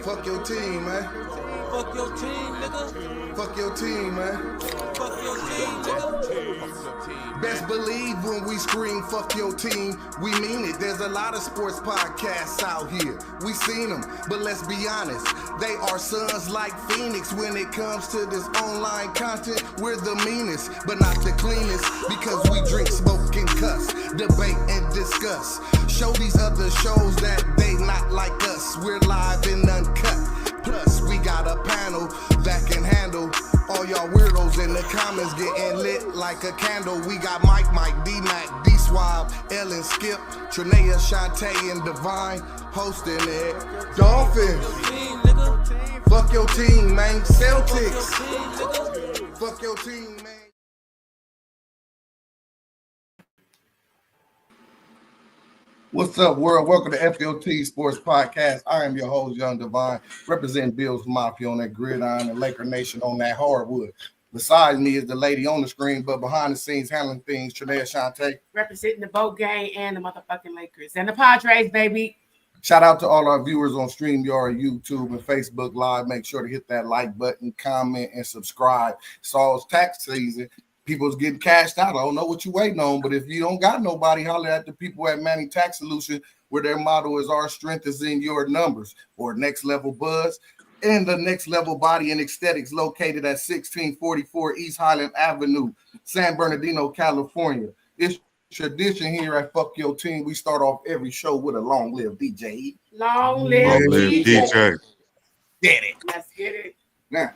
Fuck your team, man. Fuck your team, nigga. Fuck your team, man. Fuck your team, nigga. Best believe when we scream fuck your team, we mean it. There's a lot of sports podcasts out here. We seen them, but let's be honest. They are sons like Phoenix. When it comes to this online content, we're the meanest, but not the cleanest. Because we drink, smoke, and cuss, debate, and discuss. Show these other shows that they not like us. We're live and uncut. Plus, we got a panel that can handle all y'all weirdos in the comments getting lit like a candle. We got Mike, D-Mac, D-Swab, Ellen, Skip, Trinea, Shantae, and Divine hosting it. Dolphins. Fuck your team, man. Celtics. Fuck your team, man. What's up, world? Welcome to FYO Sports Podcast. I am your host, Young Divine, representing Bills Mafia on that gridiron and Laker Nation on that hardwood. Beside me is the lady on the screen, but behind the scenes handling things, Trinea Shantae. Representing the boat gang and the motherfucking Lakers. And the Padres, baby. Shout out to all our viewers on StreamYard, YouTube, and Facebook Live. Make sure to hit that like button, comment, and subscribe. It's all tax season. People's getting cashed out. I don't know what you're waiting on, but if you don't got nobody, holler at the people at Manning Tax Solution, where their motto is our strength is in your numbers, or Next Level Buzz, and the Next Level Body and Aesthetics located at 1644 East Highland Avenue, San Bernardino, California. It's tradition here at Fuck Your Team. We start off every show with a long live DJ. Long live DJ. Get it. Let's get it. Now,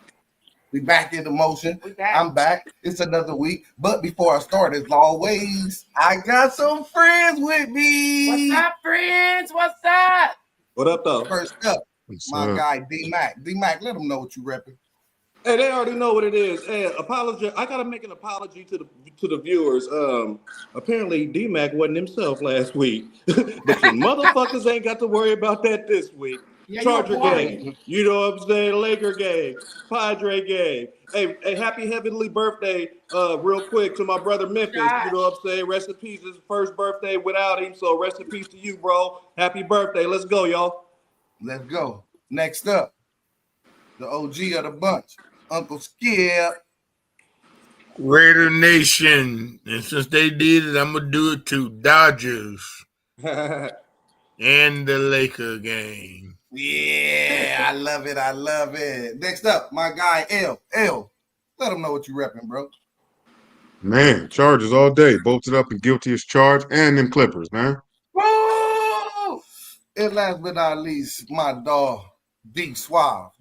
we back into motion. I'm back. It's another week. But before I start, as always, I got some friends with me. What's up, friends? What's up? What up, though? First up, my guy, D-Mac. D-Mac, let them know what you repping. Hey, they already know what it is. Hey, apology. I gotta make an apology to the viewers. Apparently D-Mac wasn't himself last week, but you motherfuckers ain't got to worry about that this week. Yeah, Charger gang, you know what I'm saying? Laker gang, Padre gang. Hey, happy heavenly birthday, real quick to my brother Memphis. God. You know what I'm saying? Rest in peace. His first birthday without him, so rest in peace to you, bro. Happy birthday. Let's go, y'all. Let's go. Next up, the OG of the bunch, Uncle Skip. Raider Nation. And since they did it, I'm going to do it to Dodgers and the Laker gang. Yeah, I love it. I love it. Next up, my guy, L. Let him know what you repping, bro. Man, Chargers all day. Bolted up and guilty as charged. And them Clippers, man. Woo! And last but not least, my dog, D-Swab.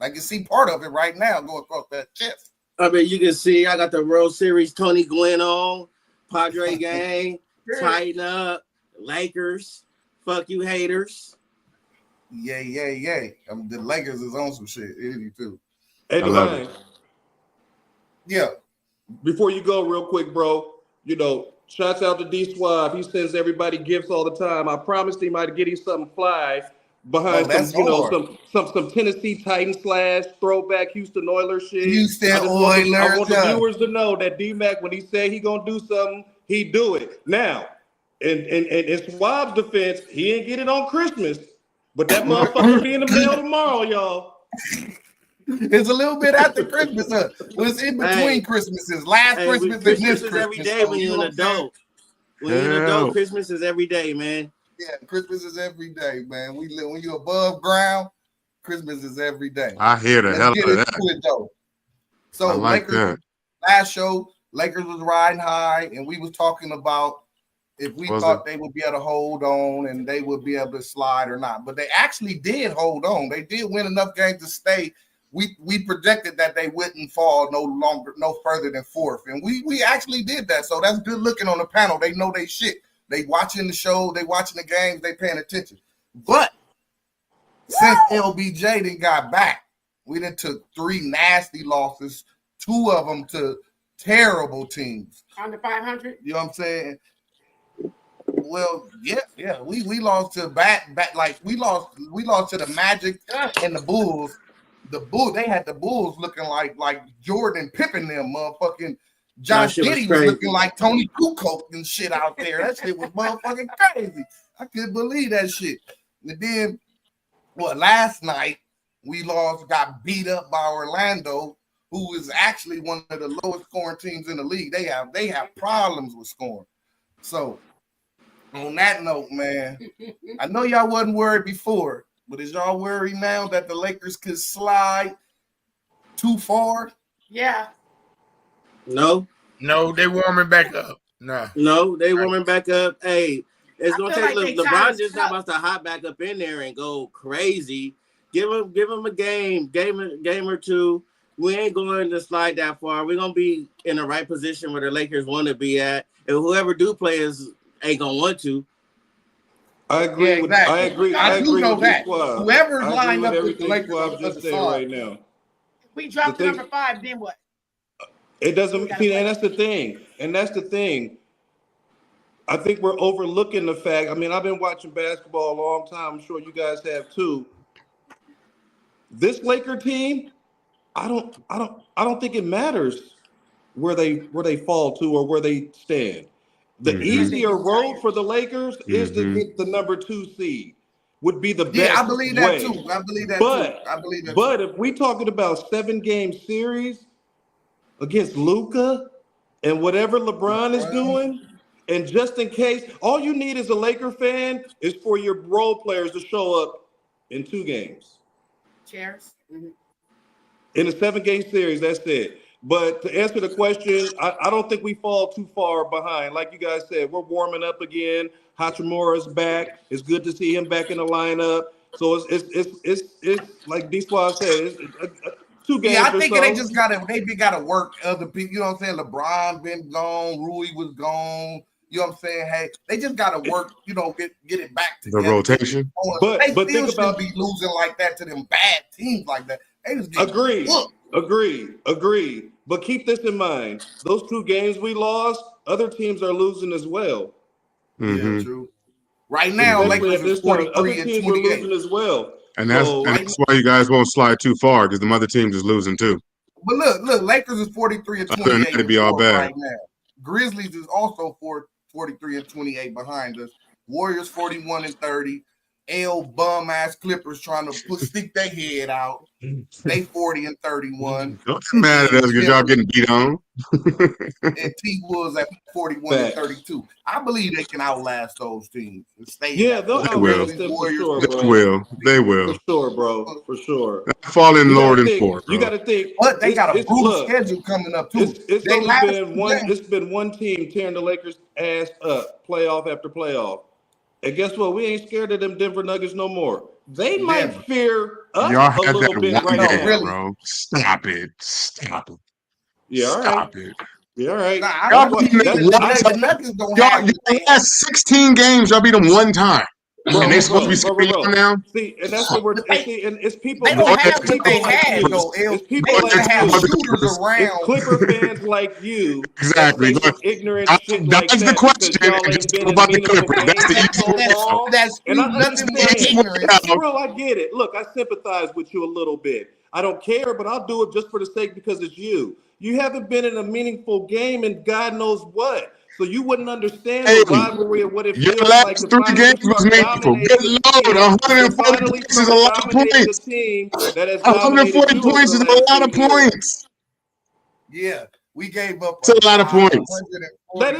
I can see part of it right now go across that chest. I mean, you can see I got the World Series Tony Gwynn on, Padre gang, tighten up, Lakers, fuck you haters. Yay. The Lakers is on some shit. It too. Hey, Divine. Yeah. Before you go, real quick, bro, you know, shouts out to D-Swab. He sends everybody gifts all the time. I promised him I'd get him something fly behind some Tennessee Titans / throwback Houston Oilers shit. I want the viewers to know that D-Mac, when he said he gonna do something, he do it. Now, in Swab's defense, he ain't get it on Christmas, but that motherfucker be in the mail tomorrow, y'all. It's a little bit after Christmas. It's in between Christmases. Christmas and this Christmas. Is every day when you're an adult. When you're an adult, Christmas is every day, man. Yeah, Christmas is every day, man. When you're above ground, Christmas is every day. I hear the hell out of that. So I like Lakers, that. Last show, Lakers was riding high, and we was talking about if we thought they would be able to hold on and they would be able to slide or not. But they actually did hold on. They did win enough games to stay. We projected that they wouldn't fall no further than fourth, and we actually did that. So that's good looking on the panel. They know they shit. They watching the show, they watching the games, they paying attention. But since LBJ then got back, we then took 3 nasty losses, 2 of them to terrible teams. Under 500? You know what I'm saying? Well, yeah. We lost to we lost to the Magic and the Bulls. They had the Bulls looking like Jordan Pippen, them motherfucking Josh Giddey was looking like Tony Kukoc and shit out there. That shit was motherfucking crazy. I couldn't believe that shit. And then Well, last night we got beat up by Orlando, who is actually one of the lowest scoring teams in the league. They have problems with scoring. So on that note, man, I know y'all wasn't worried before, but is y'all worried now that the Lakers could slide too far? Yeah. No, they warming back up. No, they warming back up. Hey, it's gonna take like LeBron just not about to hop back up in there and go crazy. Give him a game or two. We ain't going to slide that far. We're gonna be in the right position where the Lakers want to be at, and whoever do play ain't gonna want to. I agree. Yeah, exactly. I agree. I do know with that. Squad. Whoever's I agree lined with up with the everything Lakers Squad just said right now. If we drop The to thing- number 5, then what? It doesn't see, and that's the thing. I think we're overlooking the fact. I mean, I've been watching basketball a long time. I'm sure you guys have too. This Laker team, I don't think it matters where they fall to or where they stand. The easier road for the Lakers is to get the number 2 seed. Would be the best way. I believe that too. But if we talking about 7-game series against Luka and whatever LeBron is doing, and just in case, all you need as a Laker fan is for your role players to show up in 2 games. Cheers. Mm-hmm. In a 7-game series, that's it. But to answer the question, I don't think we fall too far behind. Like you guys said, we're warming up again. Hachimura's back. It's good to see him back in the lineup. So it's like D-Squad said, it's 2 games. Yeah, I think or so. they gotta work other people. You know what I'm saying? LeBron been gone, Rui was gone. You know what I'm saying? Hey, they just gotta work. Get it back together. The rotation. But they still think about be losing like that to them bad teams like that. They just Agree. But keep this in mind: those 2 games we lost, other teams are losing as well. Yeah, true. Right now, Lakers is 43 and 28. Were losing as well. And that's why you guys won't slide too far, because the other teams is losing too. But look, Lakers is 43 and 28. It'd be all bad right now. Grizzlies is also 43 and 28 behind us. Warriors 41 and 30. Bum ass Clippers trying to stick their head out. They 40 and 31. Don't get mad at us because y'all getting beat on. And T Wolves at 41 and 32. I believe they can outlast those teams. Yeah, they'll outlast them for sure, bro. They will. For sure, bro. For sure. Falling lower than 4. You got to think. But they got a brutal schedule coming up too. It's been one team tearing the Lakers' ass up, playoff after playoff. And guess what? We ain't scared of them Denver Nuggets no more. They might fear us a little bit right now. Really. Bro. Stop it. Yeah, all right. Stop it. Yeah, all right. The Nuggets don't have y'all last 16 games, y'all beat them 1 time. And they supposed to be scared now? See, and that's what we're see, and it's people. They don't have what they had, though. It's people that have shooters around. It's Clipper fans like you. Exactly. Ignorant shit that's like the question. Just talk about the Clippers. That's the easy That's nothing but ignorance. Bro, I get it. Look, I sympathize with you a little bit. I don't care, but I'll do it just for the sake because it's you. You haven't been in a meaningful game and God knows what. So you wouldn't understand the rivalry and what it feels like to 3 games was meaningful. Good Lord, 140 points is a lot of points. 140 points is a lot of points. Yeah, we gave up. It's a lot of points. I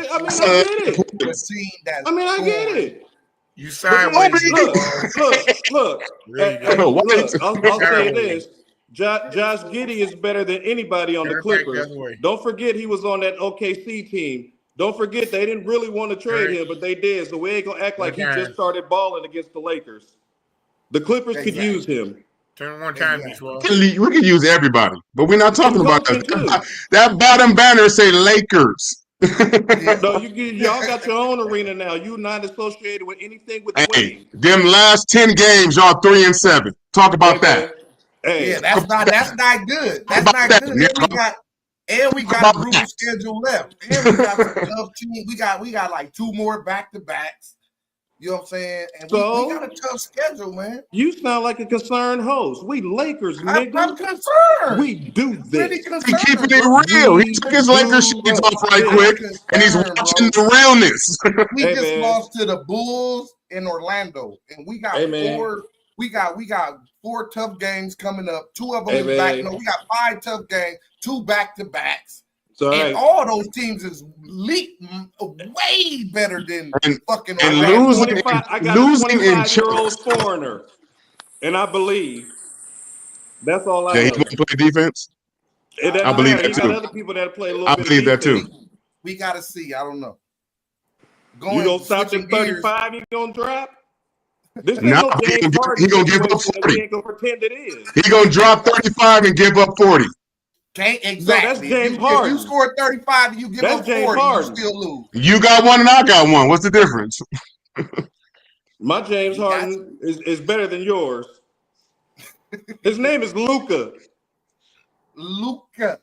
get it. You sideways. Look. I'll say this. Josh Giddey is better than anybody on the Clippers. Don't forget he was on that OKC team. Don't forget they didn't really want to trade him, but they did. So we ain't gonna act like he just started balling against the Lakers. The Clippers could use him. Turn 1 time, We could use everybody, but we're not talking about that. That bottom banner say Lakers. No, y'all got your own arena now. You're not associated with anything with winning. Them last 10 games, y'all 3 and 7. Talk about that. Yeah, that's not good. That's not good. And we got a brutal schedule left. And we got a tough team. We got like 2 more back-to-backs. You know what I'm saying? And we got a tough schedule, man. You sound like a concerned host. We Lakers, nigga. I'm concerned. We do this. He's keeping it real. He took his Lakers shades off right quick, and he's watching the realness. We just lost to the Bulls in Orlando, and we got 4 We got 4 tough games coming up. 2 of them is back. No, we got 5 tough games, 2 back-to-backs. And all those teams is way better than fucking. And losing in 25-year-old foreigner, and I believe that's all I know. He's going to play defense. I believe that too. Got other people that play a little bit. I believe that too. We got to see. I don't know. You gonna stop at 35? You gonna drop? This ain't no James Harden. He gonna give up 40. He ain't gonna pretend it is. He gonna drop 35 and give up 40. Can't exactly. No, that's James Harden. If you score 35 and you give up 40, you still lose. You got one and I got one. What's the difference? My James Harden is better than yours. His name is Luka. Luka.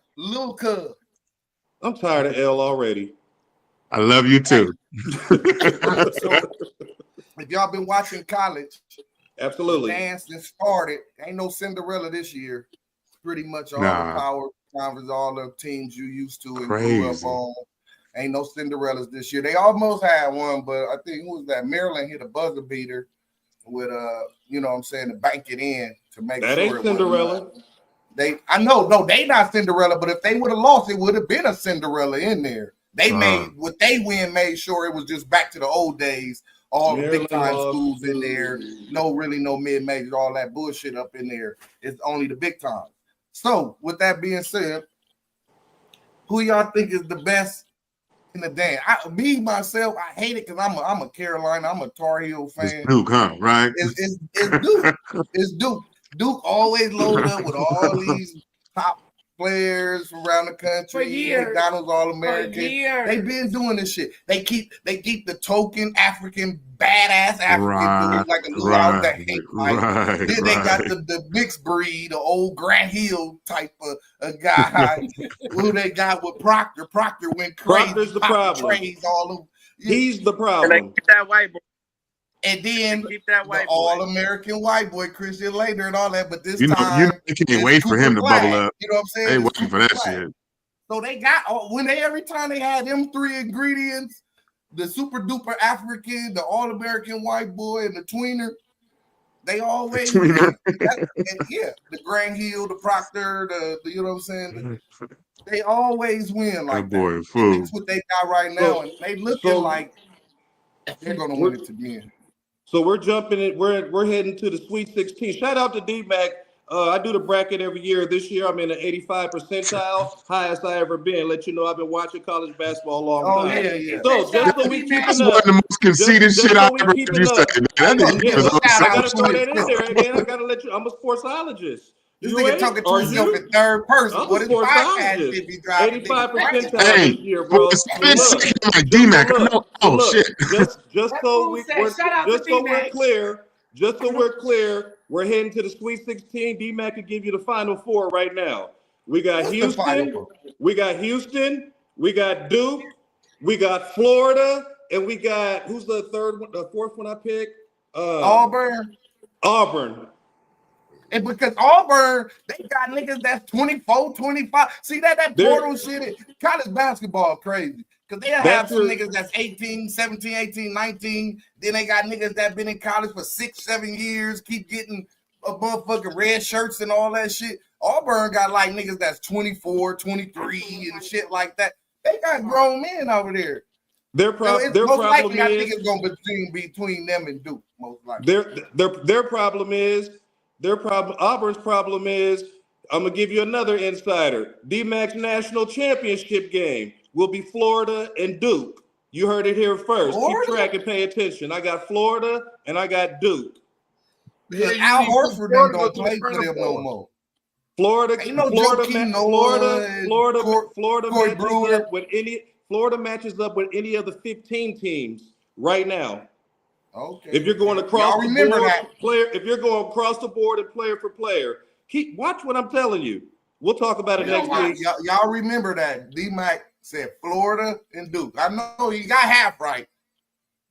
I'm tired of L already. I love you too. So, if y'all been watching college, absolutely. Dance that started. Ain't no Cinderella this year. Pretty much all the power conference, all the teams you used to and grew up on. Ain't no Cinderellas this year. They almost had one, but I think who was that? Maryland hit a buzzer beater with you know what I'm saying, to bank it in to make that sure ain't Cinderella. They not Cinderella, but if they would have lost, it would have been a Cinderella in there. They made sure it was just back to the old days. All the big time schools in there, no mid majors, all that bullshit up in there. It's only the big time. So with that being said, who y'all think is the best in the dance? Myself, I hate it because I'm a Carolina, I'm a Tar Heel fan. It's Duke, huh? Right? It's Duke. It's Duke. Duke always loaded up with all these top players from around the country. For years. McDonald's All-American. They've been doing this shit. They keep the token African badass African dude like a little out that hate fight. Then they got the mixed breed, the old Grant Hill type of guy who they got with Proctor. Proctor went crazy. Proctor's the problem. All over. He's the problem. And they keep that white boy. And then keep that white the All-American white boy, Christian Laettner and all that. But this time, you can't wait for him to bubble up. You know what I'm saying? They waiting for that shit. So they got every time they had them 3 ingredients, the super duper African, the All-American white boy, and the tweener, they always the Grant Hill, the Proctor, the you know what I'm saying? They always win like that. That's what they got right now, and they looking like they're gonna win it again. So we're jumping it. We're heading to the Sweet 16. Shout out to D-Mac. I do the bracket every year. This year I'm in the 85 percentile, highest I ever been. Let you know I've been watching college basketball a long time. Yeah. So just so we keep it up. That's one of the most conceited shit I ever heard you say. I gotta throw that in there, man. I gotta let you. I'm a sportsologist. This nigga talking to himself in third person. What is podcast should be driving? 85 percentile this year, bro. Like D-Mac. Oh shit. Just so we're clear, we're heading to the Sweet 16. D-Mac could give you the Final Four right now. We got Houston. We got Duke. We got Florida, and we got who's the fourth one I picked? Auburn. And because Auburn, they got niggas that's 24, 25. See that portal shit? College basketball crazy. Because they'll have some niggas that's 18, 17, 18, 19. Then they got niggas that been in college for 6, 7 years, keep getting a motherfucking red shirts and all that shit. Auburn got like niggas that's 24, 23 and shit like that. They got grown men over there. Their problem is, I think it's gonna be between them and Duke, most likely. Auburn's problem is, I'm gonna give you another insider. D-Mac's national championship game will be Florida and Duke. You heard it here first. Florida? Keep track and pay attention. I got Florida and I got Duke. Because Al Horford don't play for them no more. Florida matches up with any of the 15 teams right now. Okay. If you're going across the board, if you're going across the board and player for player, watch what I'm telling you. We'll talk about it next week. Y'all remember that D-Mac said Florida and Duke. I know you got half right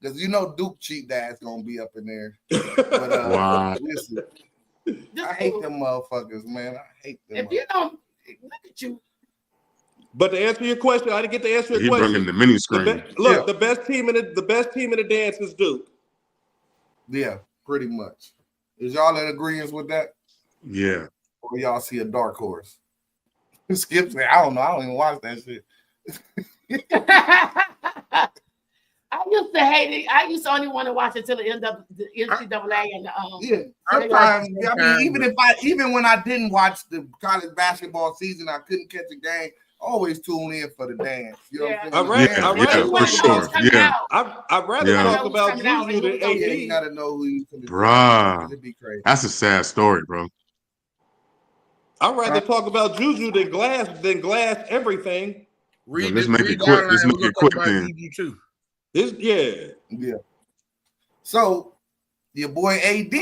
because you know Duke cheat ass gonna be up in there. But, wow. Listen, I hate them motherfuckers, man. I hate them. If you don't look at you. But to answer your question, I didn't get to answer your question. He bringing the mini screen. The best team in the dance is Duke. Yeah, pretty much. Is y'all in agreement with that? Yeah. Or y'all see a dark horse? Skip said, I don't know. I don't even watch that shit. I used to hate it. I used to only want to watch it till the end of the NCAA and yeah. Sometimes, I mean, even when I didn't watch the college basketball season, I couldn't catch a game. Always tune in for the dance. You know what I'm saying? For sure. Yeah. I'd rather talk about Juju than AD. Yeah, you gotta know who you can. Bruh, it'd be crazy. That's a sad story, bro. I'd rather talk about Juju than glass everything. Let's make it quick. Let's make it quick then. Yeah. So your boy AD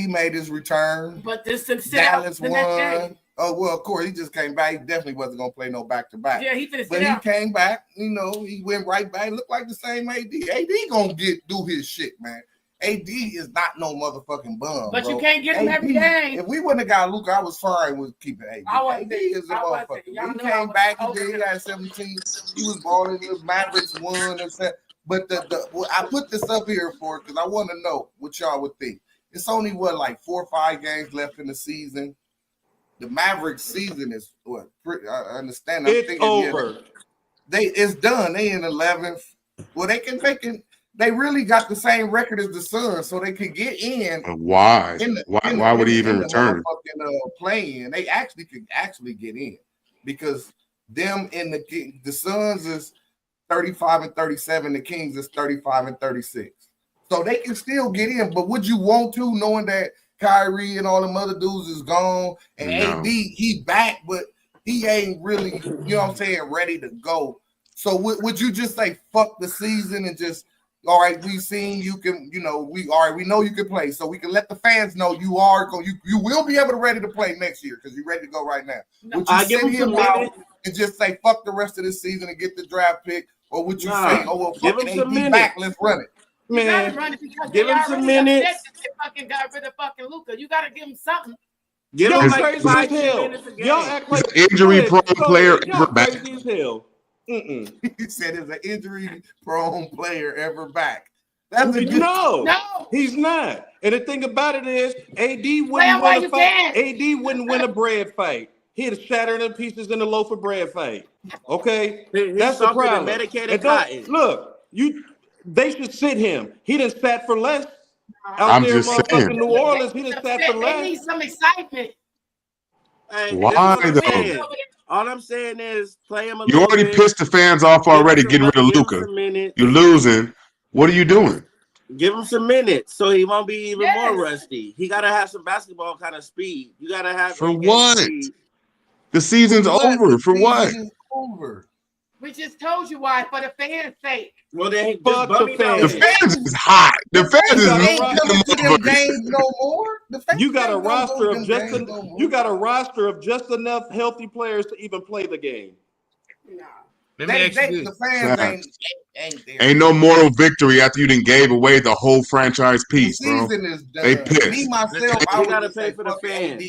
made his return. But this is Dallas won. Oh well, of course he just came back. He definitely wasn't gonna play no back-to-back. Yeah, he finished. But he came back. You know, he went right back. Looked like the same AD. AD gonna do his shit, man. AD is not no motherfucking bum. But bro. you can't get him every game. If we wouldn't have got Luka, I was fine with keeping AD. AD is a motherfucker. He came back. He had 17. He was balling. The Mavericks won and said. But I put this up here for because I want to know what y'all would think. It's only like 4 or 5 games left in the season. The Mavericks season is what? I understand. It's over. It's done. They in 11th. Well, they really got the same record as the Suns, so they could get in. Why? Why would he even return? Playing, they actually could get in because them in the Suns is 35 and 37. The Kings is 35 and 36. So they can still get in. But would you want to, knowing that Kyrie and all them other dudes is gone and AD he back, but he ain't really, you know what I'm saying, ready to go. So would you just say fuck the season and just all right, we seen you can, we know you can play, so we can let the fans know you are going. You will be able to ready to play next year because you're ready to go right now. Would you send him out and just say fuck the rest of this season and get the draft pick, or would you say, oh well, fuck AD back, let's run it? Man, give him some minutes. They fucking got rid of fucking Luka. You gotta give him something. Give him like 5 minutes a game. Y'all act like injury-prone player ever back. Crazy as hell. He said it's an injury-prone player ever back. No, he's not. And the thing about it is, AD wouldn't win a fight. AD wouldn't win a bread fight. He'd shatter in pieces in a loaf of bread fight. Okay, that's the problem. Medicated cotton. Look, they should sit him. He done sat for less. I'm just saying. New Orleans, he done sat for less. They need some excitement. Hey, why though? All I'm saying is play him a You already pissed the fans off already getting rid of Luka. You're losing. What are you doing? Give him some minutes so he won't be even more rusty. He got to have some basketball kind of speed. You got to have for what? Speed. The season's over. For what? Over. We just told you why. For the fans' sake. Well, then fuck the fans. The fans is hot. The fans is ain't coming to them games no more. You got a roster of just enough healthy players to even play the game. No. The fans ain't no moral victory after you done gave away the whole franchise piece, the season bro. Is done. They pissed. Me myself, I gotta pay for the fans.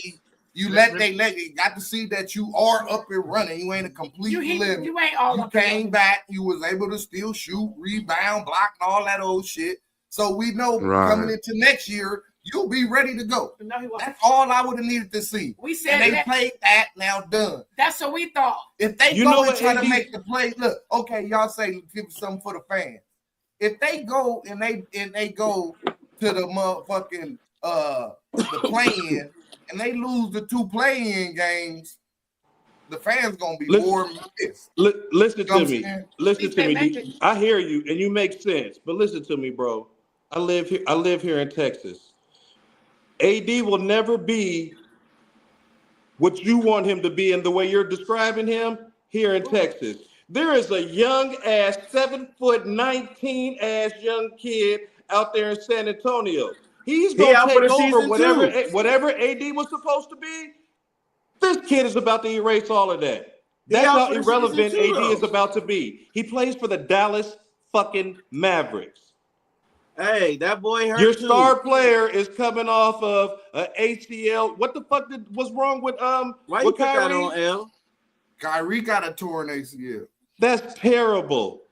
You got to see that you are up and running. You ain't a complete limit. You ain't all. You came back. You was able to still shoot, rebound, block, and all that old shit. So we know coming into next year, you'll be ready to go. No, that's all I would have needed to see. We said and they played that. Now done. That's what we thought. If they go and try to make the play, look, okay, y'all say give something for the fans. If they go and they go to the motherfucking the play-in and they lose the 2 play-in games, the fans gonna be more pissed. Listen to me. Listen to me. I hear you, and you make sense. But listen to me, bro. I live here in Texas. AD will never be what you want him to be in the way you're describing him here in Texas. There is a young ass 7'19" ass young kid out there in San Antonio. He's gonna take over whatever AD was supposed to be. This kid is about to erase all of that. That's how irrelevant AD is about to be. He plays for the Dallas fucking Mavericks. Hey, that boy hurt. Your star player is coming off of an ACL. What the fuck was wrong with Why you put that on L? Kyrie got a torn ACL. That's terrible.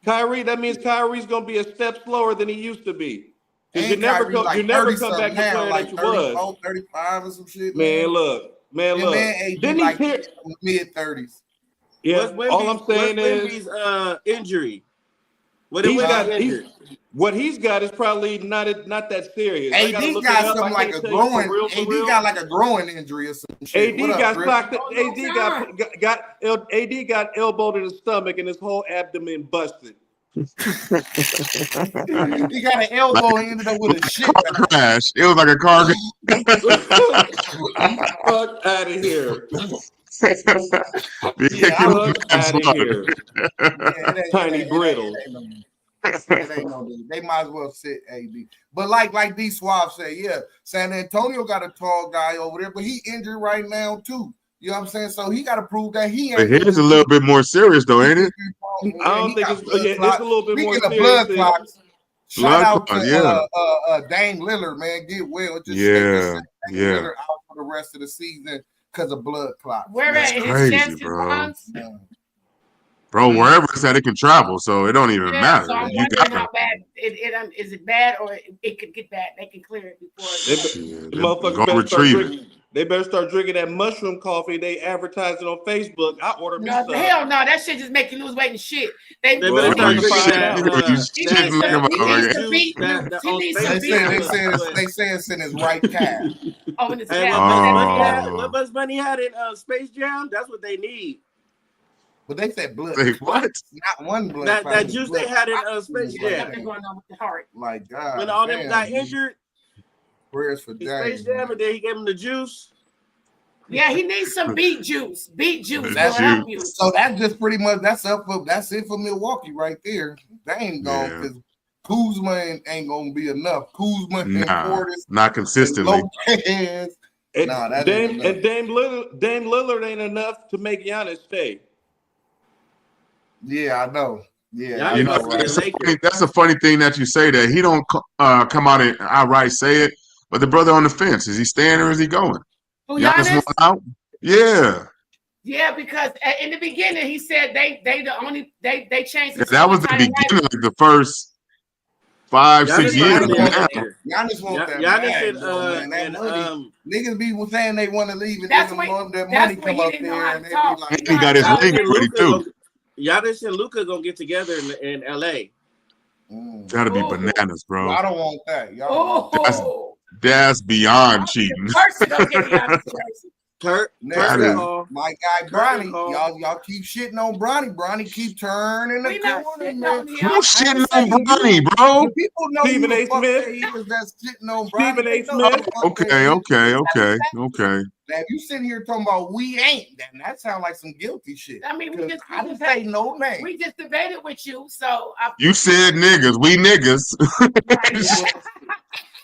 That means Kyrie's gonna be a step slower than he used to be. Because Ain't Kyrie like you never 30 come back something the now, player like that you 34, was. 35 or some shit, Man, man. look. And man, AD Didn't he like tear? mid-30s. Yeah, all I'm saying what's is Wemby's injury? What he's was got he injured? what he's got is probably not that serious. I gotta AD look it got up. I something like can't a tell you for growing. real. AD got like a growing injury or some shit. AD What up, got Drip? socked. Oh, AD got elbowed in the stomach and his whole abdomen busted. He got an elbow and ended up with a shit car bag. crash. It was like a car Fuck out of here. Yeah, Fuck out of here. Tiny brittle. It ain't no dude. They might as well sit AD. But like D Suave said, yeah, San Antonio got a tall guy over there, but he injured right now too. You know what I'm saying? So he got to prove that he The ain't. head's a little bit more serious though, ain't it? I don't think it's a little bit more Speaking of serious. blood clots, shout Blood out clot, to Dame Lillard, man. Get well. They just said Dame Lillard out for the rest of the season because of blood clots. Where That's at his crazy, Championship bro. runs? Bro, wherever it's at, it can travel, so it don't even matter. So I'm You wondering gotta, how bad is it bad or it could get bad? They can clear it before. The motherfuckers better start drinking. They better start drinking that mushroom coffee they advertising on Facebook. I order me some. Hell no, that shit just make you lose weight and shit. They better start drinking They say it's in his right calf. Oh, in his calf. What Bugs Bunny had in Space Jam? That's what they need. But they said blood. What? Not one blood. That juice they had in Space Jam. Something going on with the heart. Like God. When all them got injured. Prayers for Space Jam, and then he gave him the juice. Yeah, he needs some beet juice. Beet juice will help you. So that's just pretty much that's it for Milwaukee right there. They ain't gone because Kuzma ain't gonna be enough. Kuzma and Portis, not consistently. Dame Lillard ain't enough to make Giannis stay. Yeah, I know. Yeah, you know, that's a funny thing that you say that. He don't come out and outright say it, but the brother on the fence, is he staying or is he going? Who, Giannis? Out? Yeah. Yeah, because in the beginning he said they changed. That was the beginning, like the first 5-6 years. Giannis want that bag, man. That money. Niggas be saying they want to leave, and then their money come up there, and they be like, he got his ring ready too. Giannis and Luka gonna get together in LA. That'll be bananas, bro. I don't want that. That's beyond cheating. Kurt, my guy Bronny, y'all keep shitting on Bronny. Bronny keep turning the corner, man. Who's shitting on Bronny, bro? The people know Stephen A. Smith. That's shitting on Bronny. Stephen A. Smith. Okay. Now, if you sitting here talking about we ain't, that sounds like some guilty shit. I mean, I didn't say no name. We just debated with you, so you said niggas, we niggas.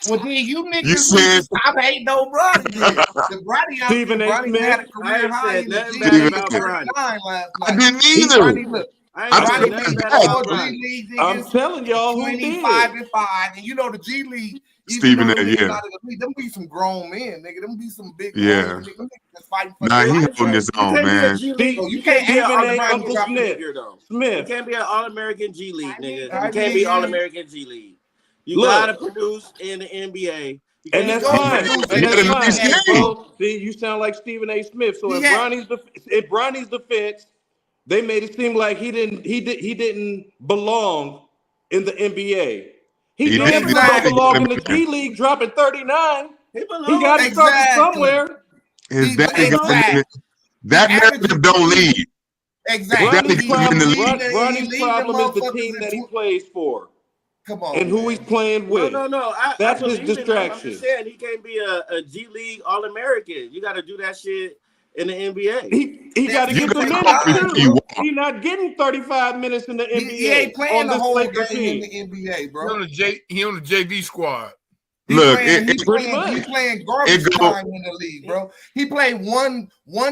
Well, then you niggas you said stop hating on Bronny. The Bronny out Stephen A. Smith had a career high in the I didn't either. I'm telling y'all who 25-5, and you know the G League. Stephen A. Them be some grown men, nigga. Them be some big. Yeah. Nah, he holding his own, man. You can't be an Uncle Smith. You can't be an All-American G League, nigga. You can't be All-American G League. You gotta produce in the NBA. And that's fine. See, you sound like Stephen A. Smith. So in Bronny's defense, they made it seem like he didn't belong in the NBA. He didn't belong in the G League, dropping 39. He got to start somewhere. That narrative don't lead. Exactly. Bronny's problem is the team that he plays for. Come on, and who he's playing with. No. That's his distraction. I'm just saying he can't be a G League All-American. You got to do that shit in the NBA. He got to get the minutes too. He's not getting 35 minutes in the NBA. He ain't playing the whole game in the NBA, bro. He on the JV squad. He's playing garbage time in the league, bro. He played one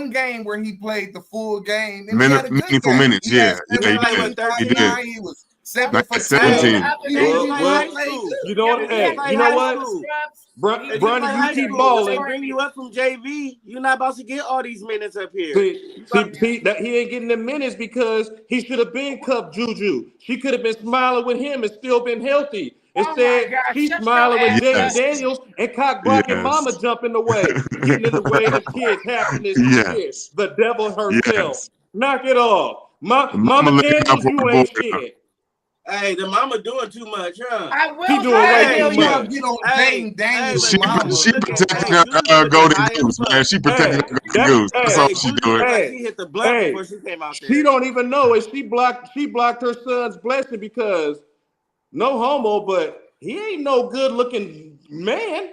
game where he played the full game. And meaningful minutes, he did. He was 7 for 17. You know what? Bronny, you keep balling. Bring you up from JV. You're not about to get all these minutes up here. See, that he ain't getting the minutes because he should have been Cup Juju. She could have been smiling with him and still been healthy. and Oh my said God, she's shut smiling your with ass Jaden up. Daniels and cock blocking mama Yes. jumping the way, getting in the way of the kids' happiness and shit. Yes. The devil herself. Yes. Knock it off. Mama Mama lay it out Daniels, for you her boy. ain't shit. Hey, the mama doing too much, huh? I She will doing How way the say, too hell y'all much. get on Hey, Jaden Daniels' but mama? Juju looking, protecting Juju looking Golden high as Goose, man. fuck. She protecting Hey, the Golden Goose. That's all Hey, she Juju doing. look like she hit the blunt hey, before she came out she there. don't even know it. She blocked her son's blessing because no homo, but he ain't no good looking man.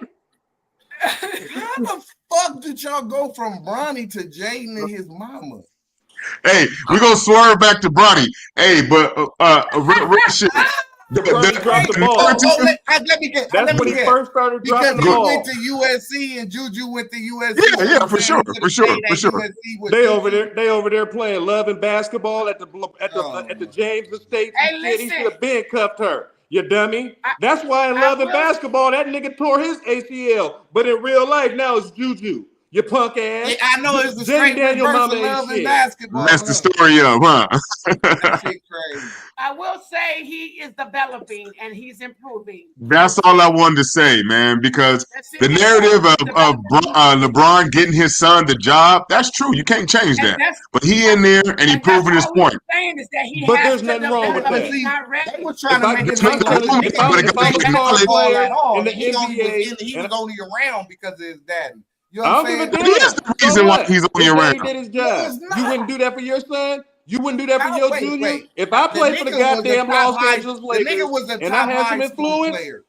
How the fuck did y'all go from Bronny to Jaden and his mama? Hey, we're gonna swerve back to Bronny. Hey, but real shit. Bronny dropped the The ball. narrative, Let me get. That's Let when me he get. first started dropping Because the he go, went ball. to USC and Juju went to USC. yeah, So yeah, you for saying sure, he could for have sure, stayed for at sure. USC with They Juju? over there playing love and basketball at Oh the my James Estates and hey, shit. He listen, should have been cuffed her. You dummy. I, That's why in I love and will. basketball, that nigga tore his ACL. But in real life, now it's Juju. You punk ass. I know it's the Jaden straight Daniel reverse mama of ain't love and shit. basketball, Mess the huh? story up, That huh? shit crazy. I will say he is developing and he's improving. That's all I wanted to say, man, because That's it. the That's all. narrative He's of developing, LeBron getting his son the job, that's true. You can't change and that. But he in there and he and that's proving his all we point. were saying is that he But has there's to nothing wrong with develop. But that. He's see, not they ready. were trying to make There's it no seem like wrong the with nigga it, but it didn't got to play be I'm a valid. basketball player at all, in the and he only was NBA, he and was only around because of his daddy. You know I what I'm don't give a saying? But he is damn. the So reason why what? he's only His around. daddy did his No, job. it's You not. wouldn't do that for your son? You wouldn't do that for How, your wait, junior? wait. If I The played for the nigga was a goddamn top Los high. Angeles The nigga Lakers was a and I top had some high school influence, player.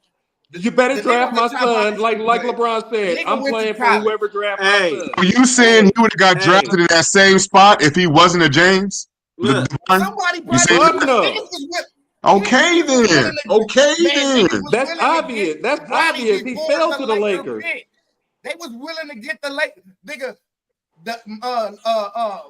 you better The nigga draft was my a top high son. school Like player. LeBron The said, nigga I'm went to playing for college. whoever draft my Hey, son. Are you saying hey, he would have got hey, drafted in that same spot if he wasn't a James? look, Somebody You probably saying Fuck niggas no. was with okay niggas was then? willing to Okay man, niggas then. was That's willing to get obvious. That's Bronny obvious. He before fell the to the Laker Lakers. pick. They was willing to get the Lakers. Nigga, the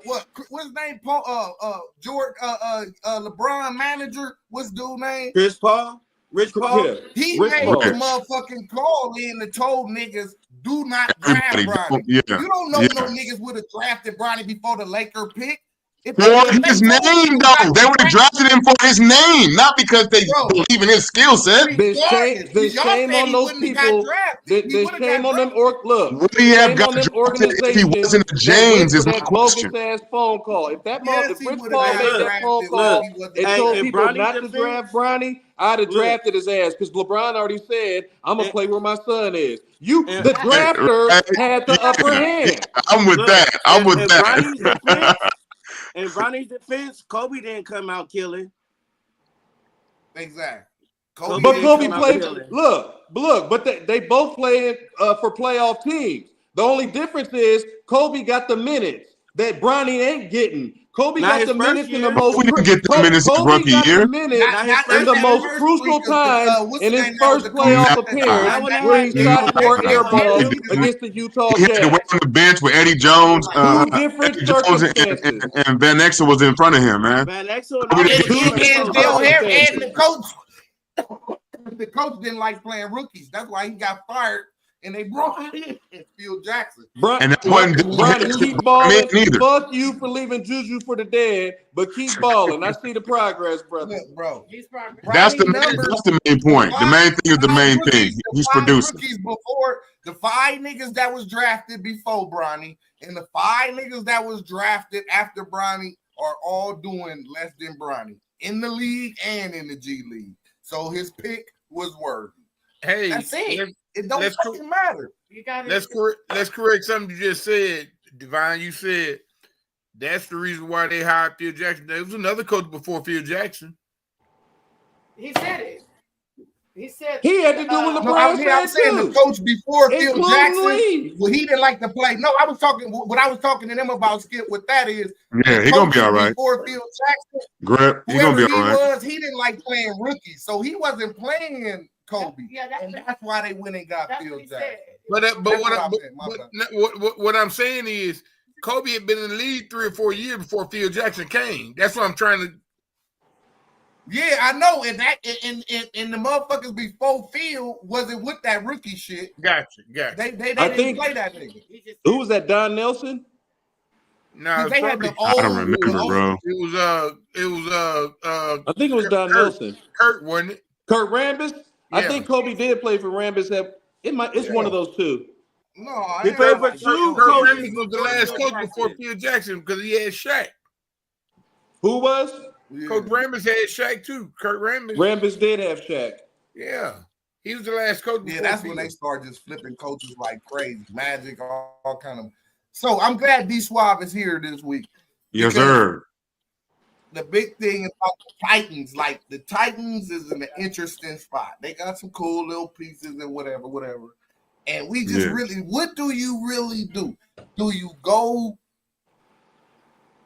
what's his name? Paul George LeBron manager, what's dude name? Chris Paul, Rich Paul. Yeah. He Rich made the Paul. Rich. motherfucking call in and told niggas do not draft Everybody, Bronny. yeah, You don't know no yeah. niggas would have drafted Bronny before the Laker pick. If For they if they his told name, niggas though, not they to would have draft, drafted him for his name, not because they bro, believe in his skill set. regardless, Then y'all shame said on he those wouldn't have got people. drafted. He Then would have shame got on them drafted. Would he have shame got on them drafted if he organizations wasn't a that went James? to Is my that bogus question. ass phone call. Yes, If he Rich would have Paul Hey, got made look, that phone drafted if look. call he wasn't and Hey, told drafted. in people Bronny's not to defense, draft Bronny, I'd have look, drafted his ass because LeBron already said, I'm gonna and, play where my son is. and The Hey, drafter, right? had the upper Yeah, yeah, hand. I'm with look, that. I'm with in Bronny's that. defense, Kobe didn't come out killing. Exactly. Kobe Kobe But didn't didn't Kobe come come out out played. killing. killing. But they both played for playoff teams. The only difference is Kobe got the minutes that Bronny ain't getting. Kobe Not got his the first minutes in the year. most. We didn't get the minutes his Kobe rookie got the year. minutes Not his in first the That year. most first crucial week of the time what's in his his name? That was first the Kobe Nah, playoff that appearance, That one where had he it they was shot a put that 4 that shit air one on had balls him. TV. against the Utah he had to Jazz. wait on the bench with Eddie Jones. Like, Two different Eddie Jones circumstances. and Van Exel was in front of him, man. Van Exel and Kobe all didn't them get was the Two on the minutes. and different post. Bill Harris and circumstances. the coach. The coach didn't like playing rookies. That's why he got fired, and they brought in Phil Jackson. And that wasn't Bronny, Harris keep brought him balling. in either. Fuck you for leaving Juju for the dead, but keep balling. I see the progress, brother. Look, bro. He's progress. That's Bronny numbers. the main The point. The main thing is the main thing. the He's five producing. rookies before the 5 niggas that was drafted before Bronny and the 5 niggas that was drafted after Bronny are all doing less than Bronny in the league and in the G League. So his pick was worthy. Hey, That's it. let's It don't let's fucking matter. You got let's it. correct something you just said, Divine. You said that's the reason why they hired Phil Jackson. There was another coach before Phil Jackson. He said it. He said He had to do what No, LeBron I'm said saying the too, coach before Phil including Jackson. Lee. Well, he didn't like to play. No, I was talking. What I was talking to them about, Skip, with that is Yeah, the he gonna be coaches all right. before Phil Jackson. Grip, he gonna Whoever be all he right. was, he didn't like playing rookies, so he wasn't playing Kobe. Yeah, and that's why they went and got that's Phil what he Jackson. said. But That's what I'm saying is Kobe had been in the league 3 or 4 years before Phil Jackson came. That's what I'm trying to. Yeah, I know, and that and the motherfuckers before Phil wasn't with that rookie shit. Gotcha. They I didn't think play that nigga. who was that? Don Nelson. No, They had the it I don't old, remember, bro. was I think it was Don Nelson. Kurt, wasn't it? Kurt Rambis. I think Kobe did play for Rambus. It's one of those two. No, He played for two Kurt coaches. Rambis was the last coach before Phil Jackson because he had Shaq. Who was? Yeah. Coach Rambis had Shaq too. Kurt Rambis. Rambus did have Shaq. Yeah. He was the last coach before that's Phil. when they started just flipping coaches like crazy. Magic, all kind of. So I'm glad D Suave is here this week. Yes, sir. The big thing about the Titans, like the Titans is in an interesting spot. They got some cool little pieces and whatever. And we just really, what do you really do? Do you go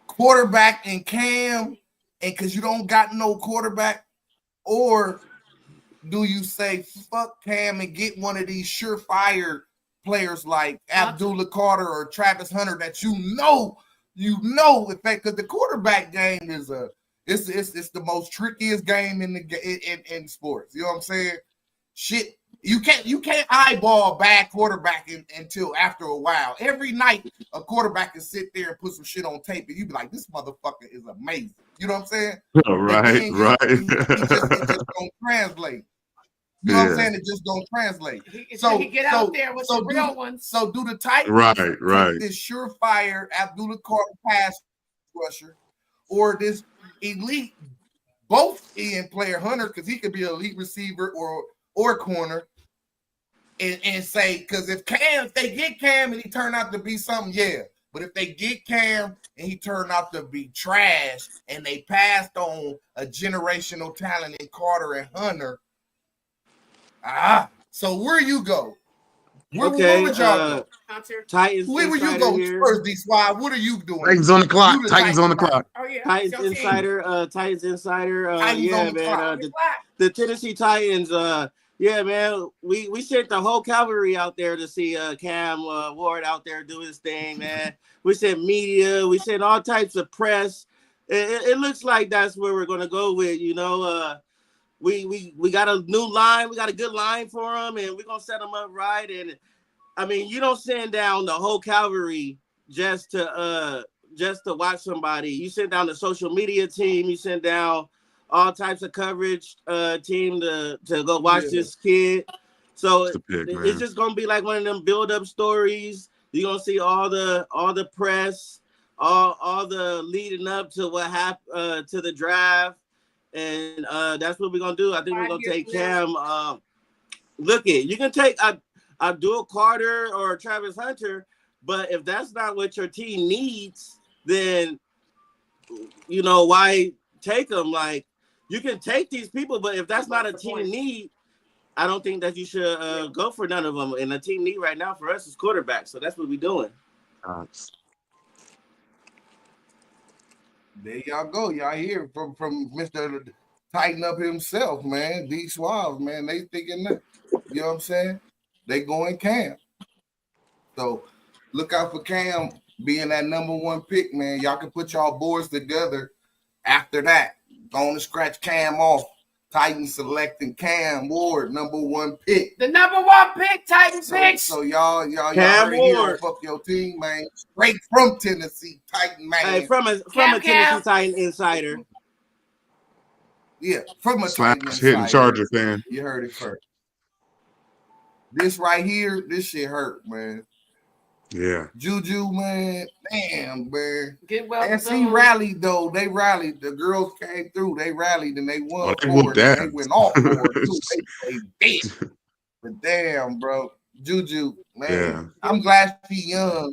quarterback and Cam, and because you don't got no quarterback, or do you say fuck Cam and get one of these surefire players like Abdullah Carter or Travis Hunter that you know, in fact, because the quarterback game is it's the most trickiest game in sports. You know what I'm saying? Shit. You can't eyeball bad quarterback until after a while. Every night, a quarterback can sit there and put some shit on tape, and you be like, "This motherfucker is amazing." You know what I'm saying? Right. It just don't translate. You know what I'm saying? It just don't translate. So he get out there with the real ones. So do the Titans right. this surefire Abdullah Carter pass rusher, or this elite both end player Hunter, because he could be an elite receiver or corner, and say, because if they get Cam and he turned out to be something, yeah. But if they get Cam and he turned out to be trash and they passed on a generational talent in Carter and Hunter, so where you go? Where would y'all go? Titans. Where would you go first, D-Swab? What are you doing? Titans on the clock. Titans on the clock. Oh, yeah. Titans Insider. Titans Yeah, on the man. clock. The Tennessee Titans. Yeah, man. We sent the whole cavalry out there to see Cam Ward out there do his thing, man. We sent media. We sent all types of press. It looks like that's where we're gonna go with. You know, we got a new line. We got a good line for him, and we're gonna set him up right. And I mean, you don't send down the whole cavalry just to watch somebody. You send down the social media team. You send down all types of coverage team to go watch this kid. So it's just gonna be like one of them build-up stories. You're gonna see all the press, all the leading up to what happened to the draft, and that's what we're gonna do. I think we're gonna take Cam. You can take Abdul Carter or Travis Hunter, but if that's not what your team needs, then you know why take them. Like, you can take these people, but if that's not a team need, I don't think that you should go for none of them. And the team need right now for us is quarterback, so that's what we're doing. There y'all go. Y'all hear from Mr. Tighten Up himself, man. D Suave, man. They thinking that. You know what I'm saying? They going Cam. So look out for Cam being that number one pick, man. Y'all can put y'all boards together after that. Going to scratch Cam off. Titans selecting Cam Ward, number one pick. The number one pick, Titans pick. So y'all Cam heard it here on Ward. Fuck Your Team, man. Straight from Tennessee, Titan, man. Hey, from a Tennessee Titan insider. Yeah, from a Slash Titan hitting insider. Charger fan. You heard it first. This right here, this shit hurt, man. Yeah. Juju, man, damn, man. Get well. SC rallied though. They rallied. The girls came through. They rallied and they won. They whooped ass. They went off for it too. They dead. But damn, bro, Juju, man. Yeah. I'm glad she young,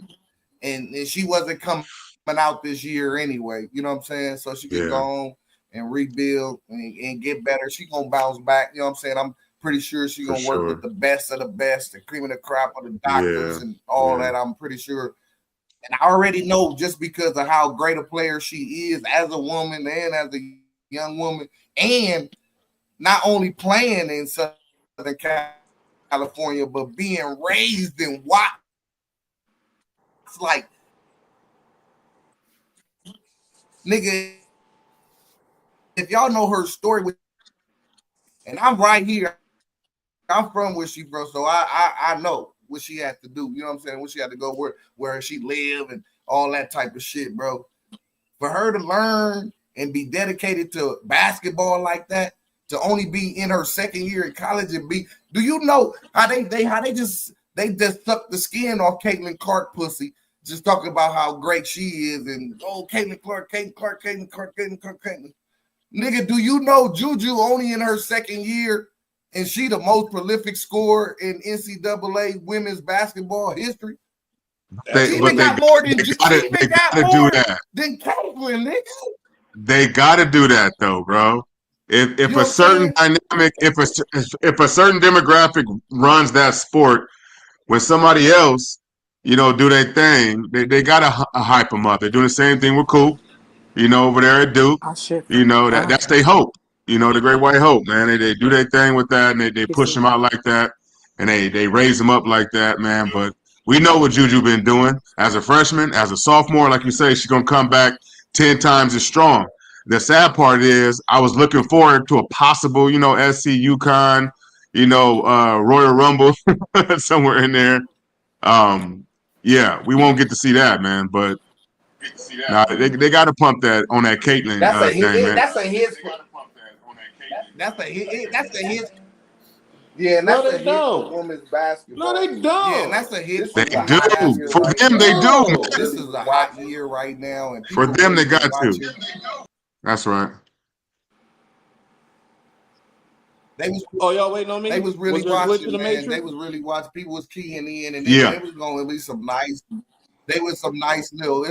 and she wasn't coming out this year anyway. You know what I'm saying? So she could go on and rebuild and get better. She gonna bounce back. You know what I'm saying? I'm pretty sure she's gonna work with the best of the best, the cream of the crop of the doctors and all that. I'm pretty sure. And I already know, just because of how great a player she is as a woman and as a young woman, and not only playing in Southern California, but being raised in Watts. It's like, nigga, if y'all know her story with, and I'm right here. I'm from where she from, so I know what she had to do. You know what I'm saying? What she had to go where she live and all that type of shit, bro. For her to learn and be dedicated to basketball like that, to only be in her second year in college and be. Do you know how they just suck the skin off Caitlin Clark pussy, just talking about how great she is and Caitlin Clark. Nigga, do you know Juju only in her second year and she the most prolific scorer in NCAA women's basketball history? She got more than Caitlin, nigga. They gotta do that though, bro. If a certain dynamic, if a certain demographic runs that sport, when somebody else, do their thing, they gotta hype them up. They're doing the same thing with Coop, over there at Duke. That's their hope. The Great White Hope, man. They do their thing with that, and they push them out like that, and they raise them up like that, man. But we know what Juju been doing as a freshman, as a sophomore. Like you say, she's gonna come back 10 times as strong. The sad part is I was looking forward to a possible, SC UConn, Royal Rumble somewhere in there. Yeah, we won't get to see that, man. But they got to pump that on that Caitlin thing, man. That's a hit. That's a hit. That's a hit. Yeah, and that's a hit for women's basketball. No, they don't. Yeah, and that's a hit. They do. For them, they do. This is a hot year right now, and for them, they got to. That's right. Y'all waiting on me? They was really watching, man. They was really watching. People was keying in, and it was going to be some nice. There was some nice little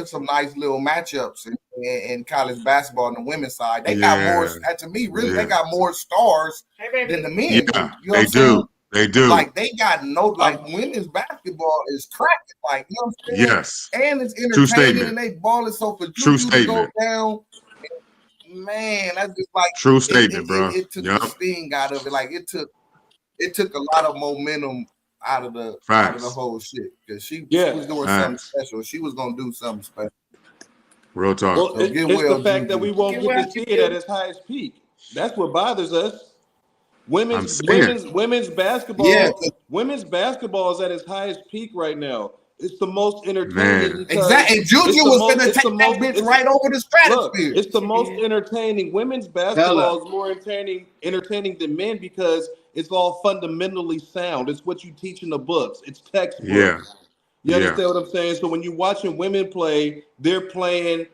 matchups in college basketball on the women's side. They got more. To me, really, they got more stars than the men. Yeah, they do. They do. Like they got women's basketball is cracking. Like you know what I'm saying? Yes. And it's entertaining, and they balling so for Juju to go down. Man, that's just like true statement, bro. It took the sting out of it. Like it took a lot of momentum out of the whole shit because she was doing something special. She was gonna do something special. Real talk. Well, it's the fact that we won't get to see it at its highest peak. That's what bothers us. Women's basketball. Yeah. Women's basketball is at its highest peak right now. It's the most entertaining. Exactly. And Juju was going to take that bitch right over the stratosphere. It's the most entertaining. Women's basketball is more entertaining than men because it's all fundamentally sound. It's what you teach in the books. It's textbooks. Yeah. You understand what I'm saying? So when you're watching women play, they're playing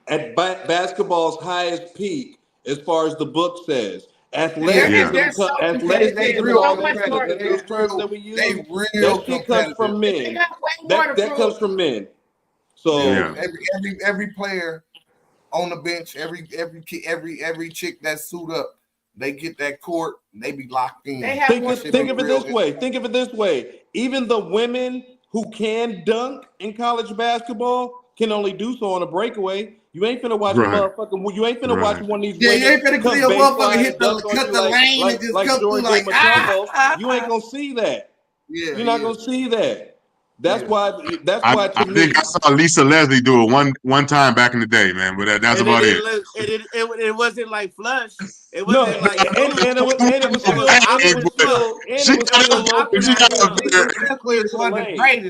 at basketball's highest peak as far as the book says. Athleticism comes from men. That comes from men. So every player on the bench, every chick that suit up, they get that court, they be locked in. Think of it this way. Even the women who can dunk in college basketball can only do so on a breakaway. You ain't finna watch You ain't finna watch one of these. Yeah, you ain't finna see a motherfucker cut the lane and just come through like You ain't gonna see that. Yeah, you're not gonna see that. That's why. I think I saw Lisa Leslie do it one time back in the day, man. But that's about it. It wasn't like flush. It wasn't like. It was still.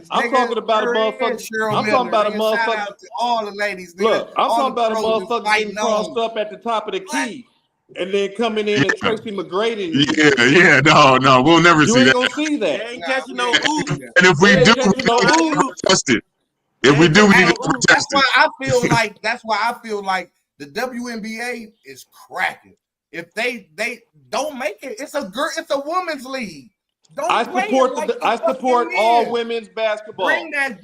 I'm talking about a motherfucker. I'm talking about a motherfucker. All the ladies. Look, I'm talking about a motherfucker getting crossed up at the top of the key. And then coming in and Tracy McGrady. Yeah, no, we'll never see that. You ain't gonna see that. They ain't catching no ooh. And if we do, we need to test it. If we do, we need to test it. That's why I feel like the WNBA is cracking. If they don't make it, it's a women's league. I support all women's basketball. Bring the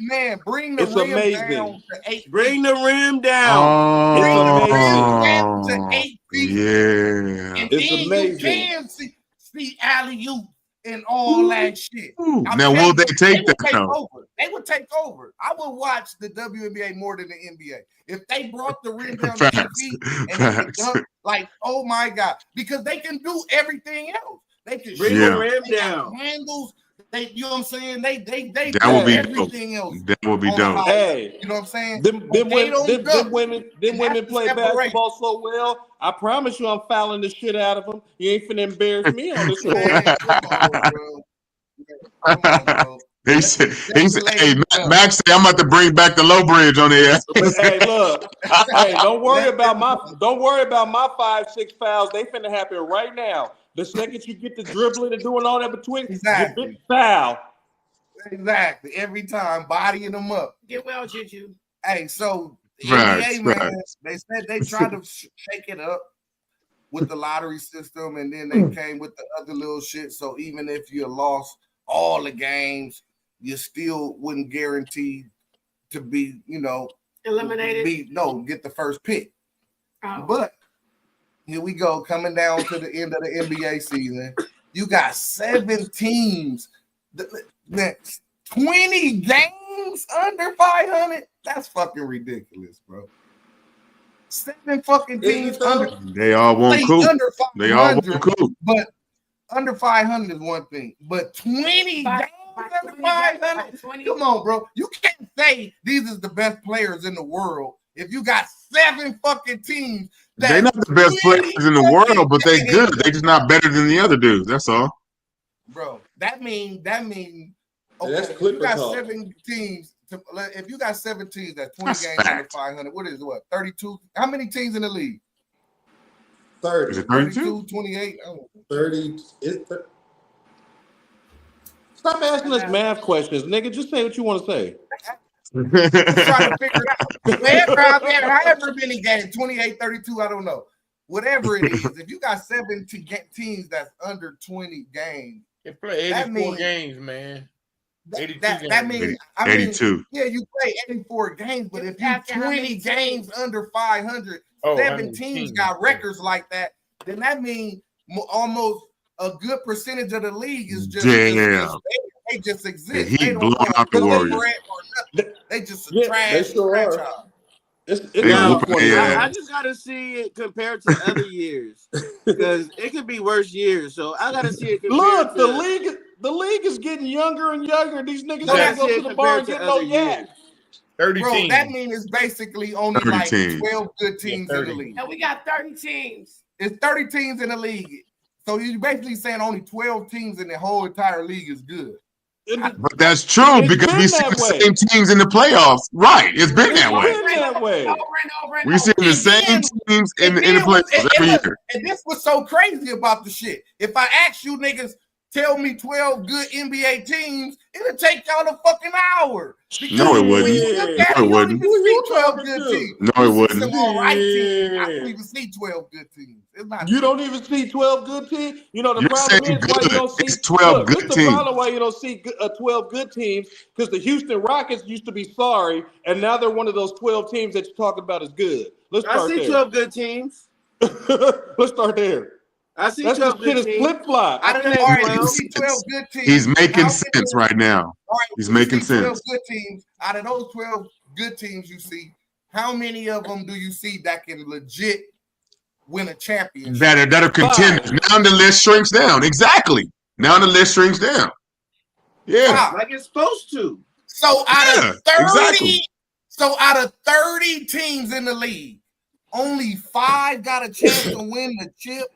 rim down to 8 feet. Bring the rim down. Bring the rim down to 8 feet. Yeah. And then you can see alley-oop and all that shit. Now, will they take that? They would take over. I would watch the WNBA more than the NBA. If they brought the rim down to 8 feet and they could dunk, like, oh my God, because they can do everything else. They can bring the rim down. Handles. You know what I'm saying? They that will be everything else. That will be dope. Hey, you know what I'm saying? Them women play basketball so well. I promise you, I'm fouling the shit out of them. You ain't finna embarrass me on this show. Come on, bro. He said, hey, Max said, I'm about to bring back the low bridge on the ass. Hey, look. Hey, don't worry about my 5-6 fouls. They finna happen right now. The second you get the dribbling and doing all that between, Exactly. you big foul. Exactly. Every time, bodying them up. Get well, Juju. Hey, so Facts, NBA, man, facts. they said they tried to shake it up with the lottery system, and then they came with the other little shit. So even if you lost all the games, you still wouldn't guarantee to be, Eliminated. Get the first pick. Oh. But here we go, coming down to the end of the NBA season. You got 7 teams. That's 20 games under 500. That's fucking ridiculous, bro. 7 fucking teams under. They all won't cool. Under 500, They all won't cool. But under 500 is one thing. But 20 games under 500. Come on, bro. You can't say these is the best players in the world if you got 7 fucking teams. They're not the best players in the world, but they good. They just not better than the other dudes. That's all. Bro, that mean. Okay, That's if you got talk. 7 teams. If you got 7 teams that's 20 That's games fact. under 500, what is it? What 32? How many teams in the league? 30. Is it 32, 28. Oh. 30. Stop asking us math questions, nigga. Just say what you want to say. Just trying to figure it out. However many games, 28, 32, I don't know. Whatever it is, if you got 7 teams that's under 20 games, They play 84 games, man. 82 that means 82. Yeah, you play 84 games, but if you 20 games under 500, 7 teams got records like that, then that means almost a good percentage of the league is just they just exist. They don't want out the Warriors. They just trash. They sure franchise. are. I just gotta see it compared to other years because it could be worse years. So I gotta see it. Look, the league is getting younger and younger. These niggas gotta go to the bar and get no yak. 30 Bro, teams. that means it's basically only 30 like teams. 12 good teams in the league. And we got 30 teams. It's 30 teams in the league. So you're basically saying only 12 teams in the whole entire league is good. But that's true because we see the same teams in the playoffs. Right. It's been that way. We see the same teams in the playoffs every year. And this was so crazy about the shit. If I ask you niggas, tell me 12 good NBA teams, it'll take y'all a fucking hour. No, it wouldn't. No, it wouldn't. See 12 good teams. No, it wouldn't. Some all right teams. I don't even see 12 good teams. It's not. You don't even see 12 good teams. You know the You're problem saying is why you good. don't see It's 12 good the teams. problem why you don't see 12 good teams because the Houston Rockets used to be sorry, and now they're one of those 12 teams that you're talking about is good. Let's start I see there. 12 good teams. Let's start there. I see That's 12 good teams. flip flop. I didn't know 12 good teams. He's making sense right now. He's making sense. 12 good teams. Out of those 12 good teams you see, how many of them do you see that can legit win a championship? That are contenders. Now the list shrinks down. Exactly. Now the list shrinks down. Yeah. Like it's supposed to. So out of 30, exactly. So out of 30 teams in the league, only 5 got a chance to win the chip.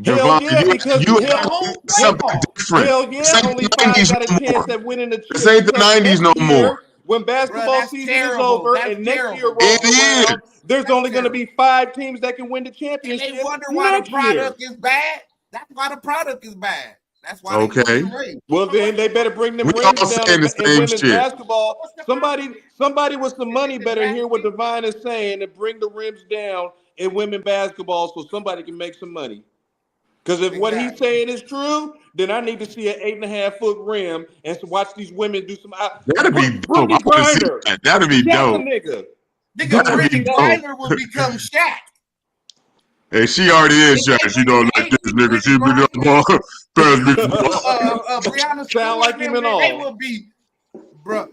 Hell yeah, because you have something different. Hell yeah, only 5 got a chance at winning the chip. This ain't the 90s no more. When basketball season is over and next year rolls around, there's only going to be 5 teams that can win the championship. And they wonder why the product is bad. That's why the product is bad. That's why. Okay. Well, then they better bring them rings down in women's basketball. Somebody with some money better hear what Divine is saying and bring the rims down in women's basketball so somebody can make some money. Because if what he's saying is true, then I need to see an 8.5-foot rim and watch these women do some. That'd be dope. That'd be dope. Nigga, Brittany Griner will become Shaq. Hey, she already is Shaq. She don't like this nigga. She be the ball. Brianna sound like him and all. They will be, bro.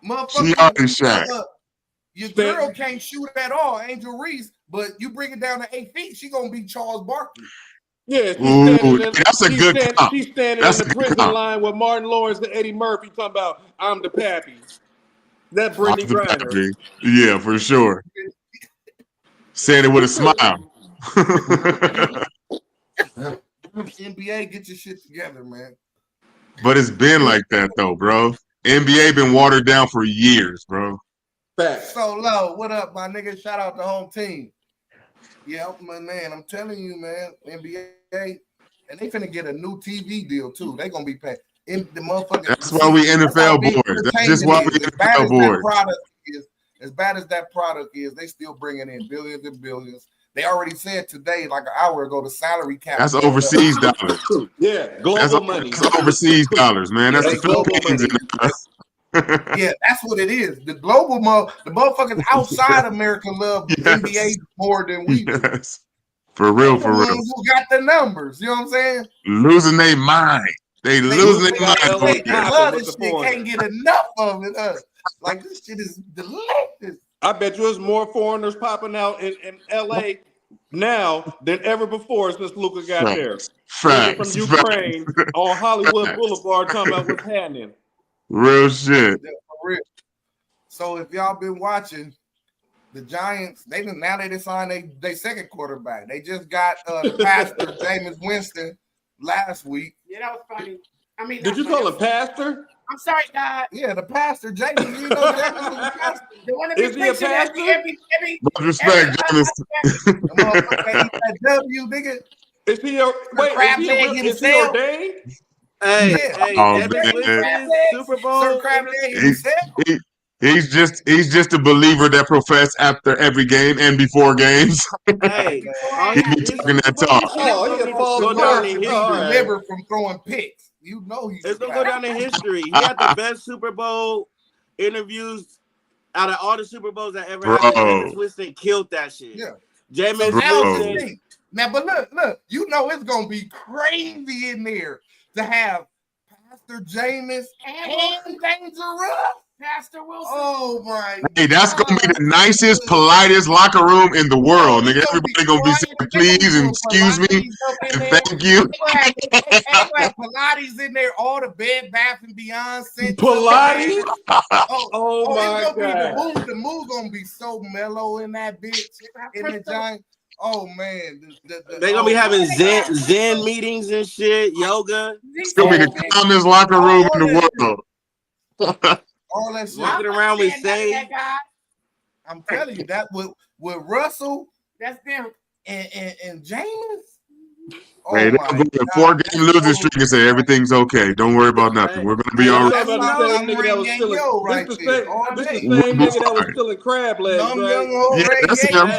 She already Shaq. Your girl can't shoot at all, Angel Reese. But you bring it down to 8 feet, she gonna be Charles Barkley. Yeah, that's a good comp. She's standing in the prison line with Martin Lawrence and Eddie Murphy talking about I'm the pappy. That Brittany Griner. Yeah, for sure. Saying it with a smile. NBA, get your shit together, man. But it's been like that though, bro. NBA been watered down for years, bro. Facts. So low, what up, my nigga? Shout out the home team. Yeah, man, I'm telling you, man, NBA, and they finna get a new TV deal too. They gonna be paying in the motherfucker. That's why we NFL big boys. That's just why we NFL boys. As bad as that product is, they still bringing in billions and billions. They already said today, like an hour ago, the salary cap. That's overseas dollars. Yeah, global money. That's overseas dollars, man. That's the global Philippines. Yeah, that's what it is. The global the motherfuckers outside America love NBA more than we do. Yes. For real, for real. Who got the numbers? You know what I'm saying? Losing their mind. They losing their mind. They love this shit. Can't get enough of it. Like this shit is delicious. I bet you there's more foreigners popping out in LA now than ever before since Luka got there. From Ukraine on Hollywood Boulevard talking about what's happening. Real shit. Yeah, for real. So if y'all been watching the Giants, they just signed their second quarterback. They just got the pastor Jameis Winston last week. Yeah, that was funny. I mean, did you call him pastor? I'm sorry, God. Yeah, the pastor Jameis. You know Jameis is the pastor. The one Is he a pastor? Respect, Jameis. That W, nigga. Is he ordained? Hey, Oh, Super Bowl. He's just a believer that profess after every game and before games. Hey, he be talking that talk. Oh, he go down in history. Delivered from throwing picks. You know it's gonna go down in history. He had the best Super Bowl interviews out of all the Super Bowls that ever happened. Jameis Winston killed that shit. Yeah, Jameis Winston. Now, but look, you know it's gonna be crazy in there to have Pastor Jameis and Dangerous. Pastor Wilson. Oh my! Hey, that's gonna be the nicest, politest locker room in the world, nigga. Everybody gonna be saying please and excuse me and thank you. Pilates in there, all the Bed Bath and Beyond. Pilates. Oh my God! The move gonna be so mellow in that bitch in the Giant. Oh man, they're gonna be having Zen meetings and shit, yoga. It's gonna be the calmest locker room in the world. All that shit. Walking around with Say. I'm telling you that with Russell, that's them, and Jameis. Oh hey, they'll go to a 4-game losing streak and say everything's okay. Don't worry about nothing. We're gonna be all right. This is the same nigga that was stealing crab legs, right? Yeah, that's him.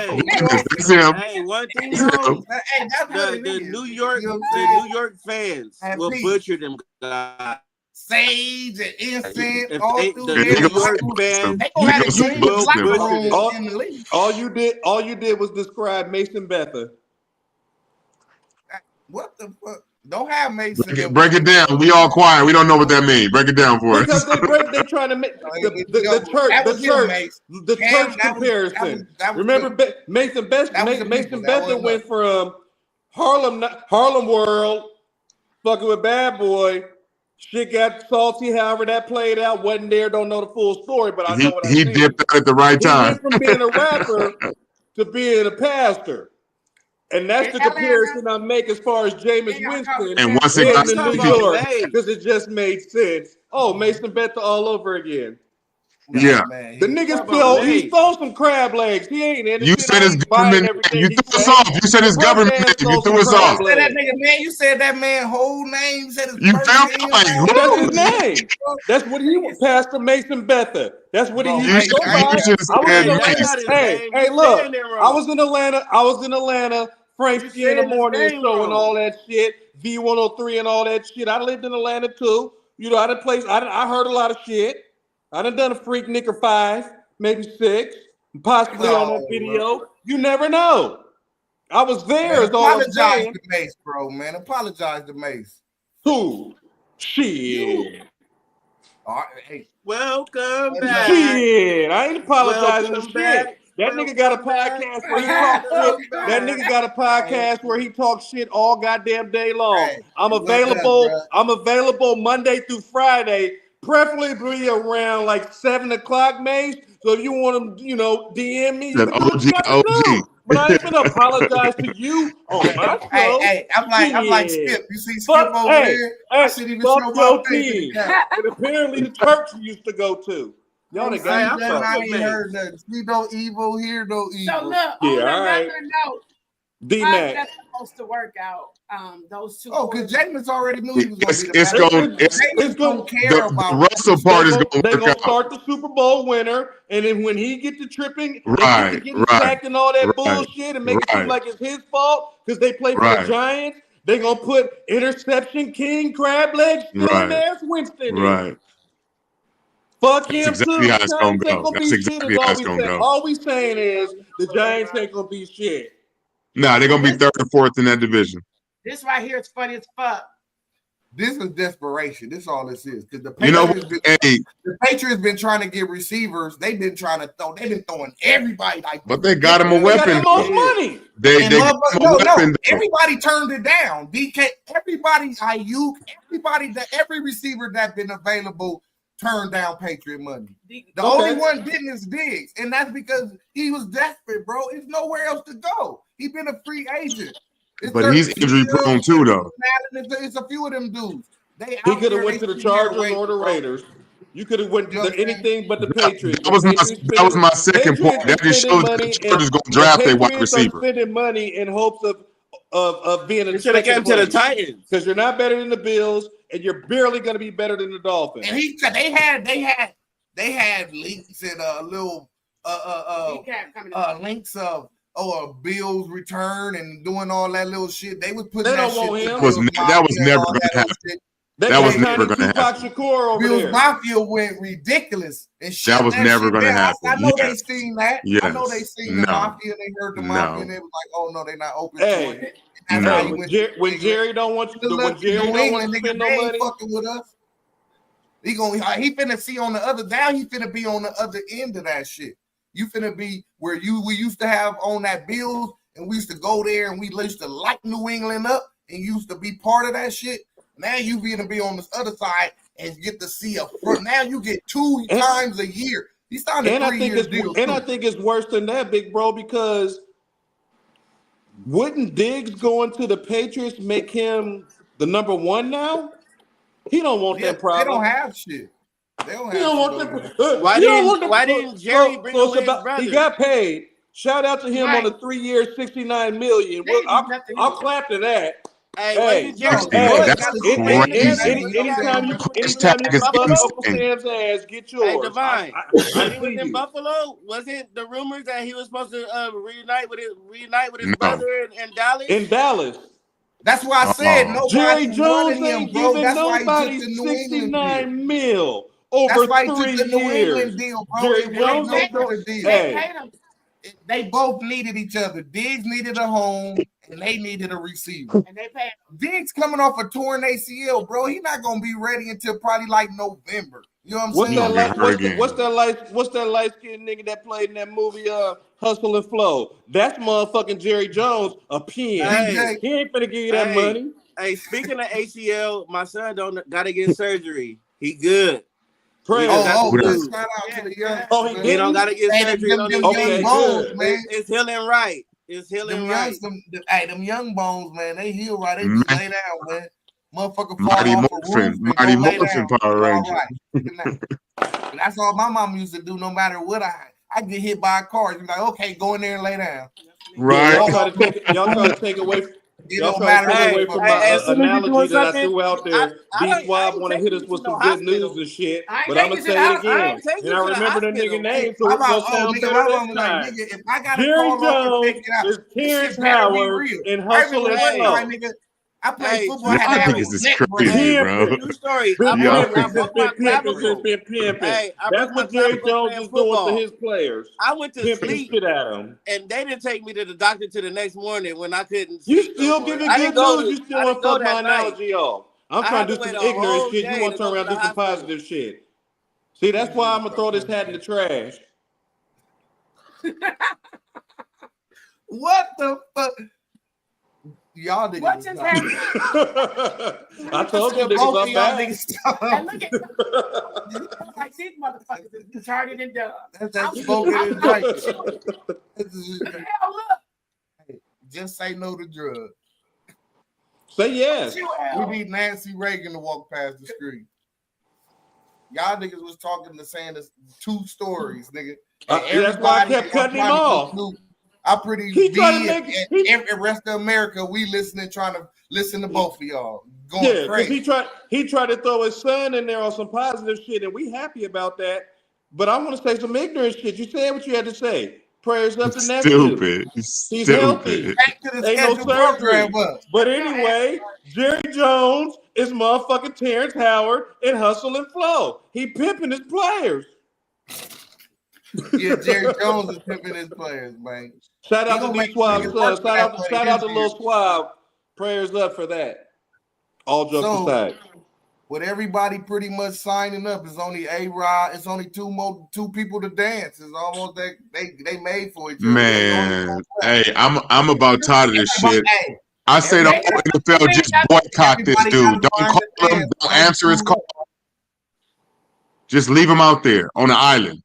That's him. Hey, one thing, the New York fans will butcher them guys. Sage and incense, all through the New York fans. All you did was describe Mason Betha. What the fuck? Don't have Mason. Break it down. We all quiet. We don't know what that means. Break it down for us. Because they trying to make the church comparison. Remember Mason Betha went from Harlem World, fucking with Bad Boy. Shit got salty, however that played out. Wasn't there, don't know the full story, but I know what I mean. He dipped at the right time. He went from being a rapper to being a pastor. And that's the comparison I make as far as Jameis Winston and once it got to New York, because it just made sense. Oh, Mason Betha all over again. Yeah, the nigga still he stole some crab legs. He ain't in it. You said his government. You threw us off. You said his government. You threw us off. You said that nigga man. You said that man whole name. You said his you felt like that's his name. That's what he was. Pastor Mason Betha. That's what he used to go by. Hey, look. I was in Atlanta. Frank Ski in the morning show and all that shit. V103 and all that shit. I lived in Atlanta too. You know, I heard a lot of shit. I done a freak nigga 5, maybe 6, possibly on that video. You never know. I was there. Man, apologize to Mace, bro, man. Apologize to Mace. Who? Shit. All right, hey. Welcome back. Shit. I ain't apologizing to shit. That nigga got a podcast where he talks shit. That nigga got a podcast where he talks shit all goddamn day long. I'm available Monday through Friday. Preferably around like 7 o'clock, Mace. So if you want to, DM me, that OG. but I ain't gonna apologize to you on my show. Hey, I'm like Skip. You see Skip over there? I shouldn't even show my face in the camera. And apparently the church you used to go to. Y'all done got I ain't heard nothing. See no evil, hear no evil. So look, on another note, how that's supposed to work out. Those two. Oh, because Jameis already knew he was going to be it's going to care about the Russell part is going to They're work going to out. start the Super Bowl winner, and then when he get to tripping, getting sacked and all that bullshit, and make it seem like it's his fault because they play for the Giants, they're going to put interception king, crab legs, stealing ass Winston in. Fuck him exactly too. How it's gonna go. That's exactly how it's gonna go. All we saying is the Giants ain't gonna be shit. Nah, they're gonna be third or fourth in that division. This right here is funny as fuck. This is desperation. This is all this is. Because the Patriots been trying to get receivers. They've been trying to throw. They've been throwing everybody like. But they got him a weapon. They got the most money. They got him a weapon. Everybody turned it down. DK, everybody, IU, every receiver that's been available turned down Patriot money. The only one didn't is Diggs, and that's because he was desperate, bro. There's nowhere else to go. He's been a free agent. But he's injury prone too, though. It's a few of them dudes. He could have went to the Chargers or the Raiders. You could have went to anything but the Patriots. That was my second point. That just shows that the Chargers going to draft a wide receiver. Spending money in hopes of being in the should have came to the Titans because you're not better than the Bills and you're barely going to be better than the Dolphins. And they had links and little links of a Bills return and doing all that little shit. They was putting that shit. That was never going to happen. That was never going to happen. Bills Mafia went ridiculous and shit. That was never going to happen. I know they seen that. I know they seen the Mafia. They heard the Mafia and they was like, "Oh no, they're not open to it." When Jerry don't want you to, when Jerry don't want to spend no money, fucking with us. He finna see on the other. Now he finna be on the other end of that shit. You finna be where we used to have on that Bills, and we used to go there and we used to light New England up and used to be part of that shit. Now you gonna be on this other side and get to see a front. Now you get 2 times a year. He's starting to 3 years deal. And I think it's worse than that, big bro, because wouldn't Diggs going to the Patriots make him the number one now? He don't want that problem. They don't have shit. They don't want that. Why didn't Jerry bring away his brother? He got paid. Shout out to him on the 3 years, $69 million. I'll clap to that. Hey, anytime you bust Uncle Sam's ass, get yours. Hey, Divine, when he was in Buffalo, wasn't the rumors that he was supposed to reunite with his brother in Dallas? In Dallas. That's why I said nobody. Jerry Jones ain't giving nobody $69 million over 3 years. Deal, bro. Jerry Jones ain't going to They both needed each other. Diggs needed a home, and they needed a receiver. And they paid him. Diggs coming off a torn ACL, bro. He's not gonna be ready until probably like November. You know what I'm saying? What's that light skinned nigga that played in that movie Hustle and Flow? That's motherfucking Jerry Jones, a pen. Hey, he ain't finna give you that money. Hey, speaking of ACL, my son gotta get surgery. He good. Pray. Shout out to the young. He don't gotta get surgery. It's healing right. It's healing right. Them young bones, man, they heal right. They just lay down, man. Motherfucker fall Mighty Morphin Power Ranger. That's all my mom used to do. No matter what I get hit by a car, you're like, okay, go in there and lay down. Right. Y'all try to take away. Y'all try to take away from my analogy that I threw out there. D Swab want to hit us with some good news and shit, but I'm gonna say it again. And I remember the nigga name, so it's gonna sound better this time. Jerry Jones is Terrence Howard in Hustle and Flow. I played football. I think this is crazy, bro. True story. That's what Jerry Jones is doing to his players. I went to sleep shit at him, and they didn't take me to the doctor till the next morning when I couldn't. You still giving good news. You still want to fuck my analogy off. I'm trying to do some ignorant shit. You want to turn around and do some positive shit. See, that's why I'm gonna throw this hat in the trash. What the fuck? Y'all niggas. What just happened? I told you niggas I'm back. And look at like these motherfuckers is retarded and dumb. That's spoken in right. Hell, look. Just say no to drugs. Say yes. We need Nancy Reagan to walk past the screen. Y'all niggas was talking to saying this 2 stories, nigga. That's why I kept cutting him off. I pretty He tried to and make every rest of America, we listening, trying to listen to both of y'all. Going because crazy. he tried to throw his son in there on some positive shit, and we happy about that. But I want to say some ignorant shit. You said what you had to say. Prayers up to nephew. Stupid. He's healthy. Back to the Ain't no scheduled surgery. program. But anyway, Jerry Jones is motherfucking Terrence Howard and Hustle and Flow. He pimping his players. Yeah, Jerry Jones is pimping his players, man. Shout out to D Suave son. Shout out to Lil Suave. Suave. Prayers up for that. All jokes aside. With everybody pretty much signing up, it's only A-Rod. It's only two people to dance. It's almost they made for each other. Man, hey, I'm about tired of this shit. Hey, I say the whole NFL just boycott this dude. Don't call him. Don't answer his call. Just leave him out there on the island.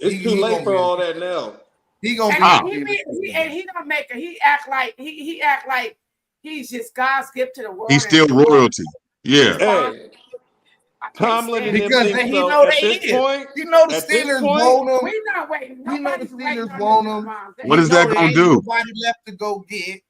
It's too late for all that now. He gonna he don't make it. He act like he's just God's gift to the world. He's still royalty. Yeah. Hey, Tomlin because he know they is. You know the Steelers want him. We not waiting. You know the Steelers want him. What is that gonna do? Nobody left to go get.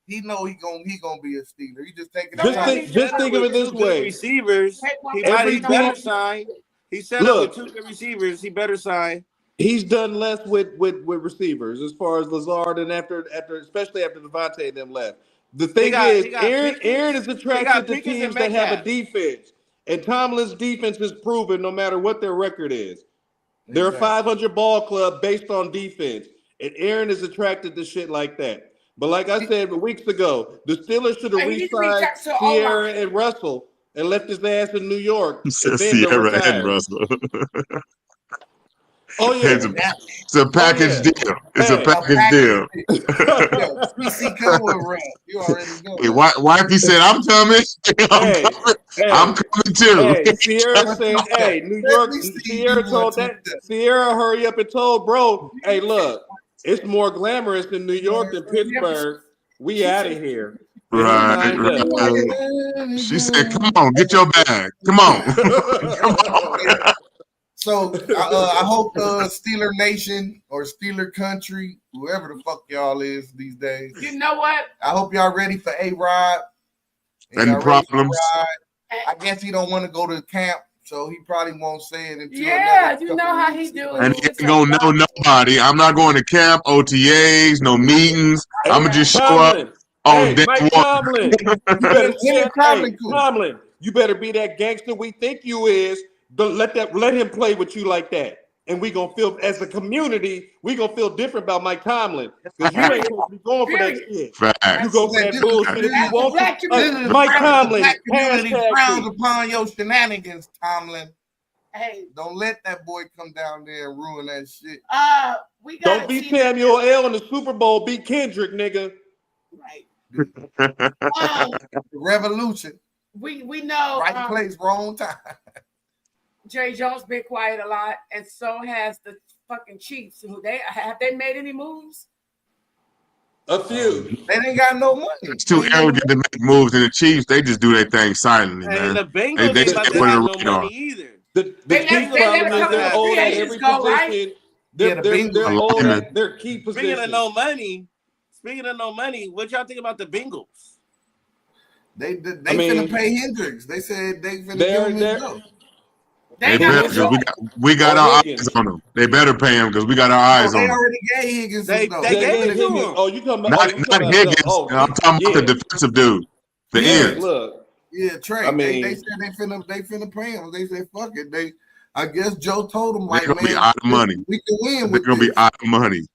He know he gonna be a Steeler. He just taking. Just think of it this way: receivers. He better sign. He set up with 2 good receivers. He better sign. He's done less with receivers as far as Lazard and after especially after Devontae and them left. The thing is, Aaron is attracted to teams that have a defense, and Tomlin's defense is proven no matter what their record is. They're a 500 ball club based on defense, and Aaron is attracted to shit like that. But like I said weeks ago, the Steelers should have re-signed Sierra and Russell and left his ass in New York. Sierra and Russell. Oh yeah, it's a package deal. It's a package deal. You already know. Hey, wifey said, "I'm coming. I'm coming too." Hey, Sierra said, "Hey, New York." Sierra hurry up and told bro, "Hey, look, it's more glamorous in New York than Pittsburgh. We out of here." Right. She said, "Come on, get your bag. Come on." Come on. So I hope Steeler Nation or Steeler Country, whoever the fuck y'all is these days. You know what? I hope y'all ready for A-Rod. Any problems? I guess he don't want to go to camp, so he probably won't say it until. Yeah, you know how he do it. And he ain't gonna know nobody. I'm not going to camp, OTAs, no meetings. I'm gonna just show up on day Mike one. Tomlin, you better be that gangster we think you is. Don't let him play with you like that. And we gonna feel as a community, we gonna feel different about Mike Tomlin. Because you ain't supposed to be going for that shit. Facts. You go for that bullshit if you want to. Mike Tomlin, Black community frowns upon your shenanigans, Tomlin. Hey, don't let that boy come down there and ruin that shit. We got don't beat Samuel L. in the Super Bowl. Beat Kendrick, nigga. Right. The revolution. We know right place, wrong time. Jerry Jones been quiet a lot, and so has the fucking Chiefs. Who have they made any moves? A few. They ain't got no money. It's too arrogant to make moves, and the Chiefs they just do their thing silently, man. And the Bengals they stay have no money either. The Chiefs problem is they're old at every position. They're old at their key position. Speaking of no money, what y'all think about the Bengals? They finna pay Hendricks. They said they finna give him his go. We got our eyes on them. They better pay him because we got our eyes on them. They already gave Higgins. They gave it to him. Oh, you talking about not Higgins? I'm talking about the defensive dude, the end. Look, Trey. They said they finna pay him. They said fuck it. I guess Joe told them they're gonna be out of money. We can win. They're gonna be out of money.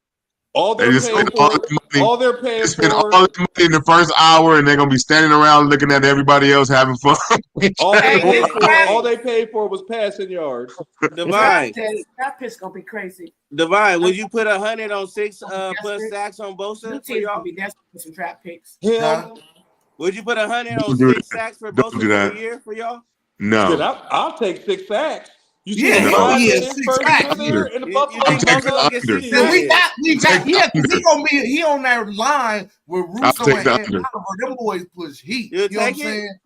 All they're paying for, all they're paying spend all the money in the first hour, and they're gonna be standing around looking at everybody else having fun. all they paid for was passing yards. Divine, that pitch gonna be crazy. Divine, would you put 100 on 6 plus sacks on Bosa for y'all? Be desperate for some trap picks. Would you put 100 on 6 sacks for Bosa for a year for y'all? No, I'll take 6 sacks. You see Yeah, the No. line he in is his 6 first sacks. year there in the You Buffalo. think taking Buffalo the gets under. 6 Then we sacks? got, yeah, because he gonna be, he on that line with I'll Russo take and the Ed under. Oliver. Them boys push heat. You'll You know what I'm take it? saying?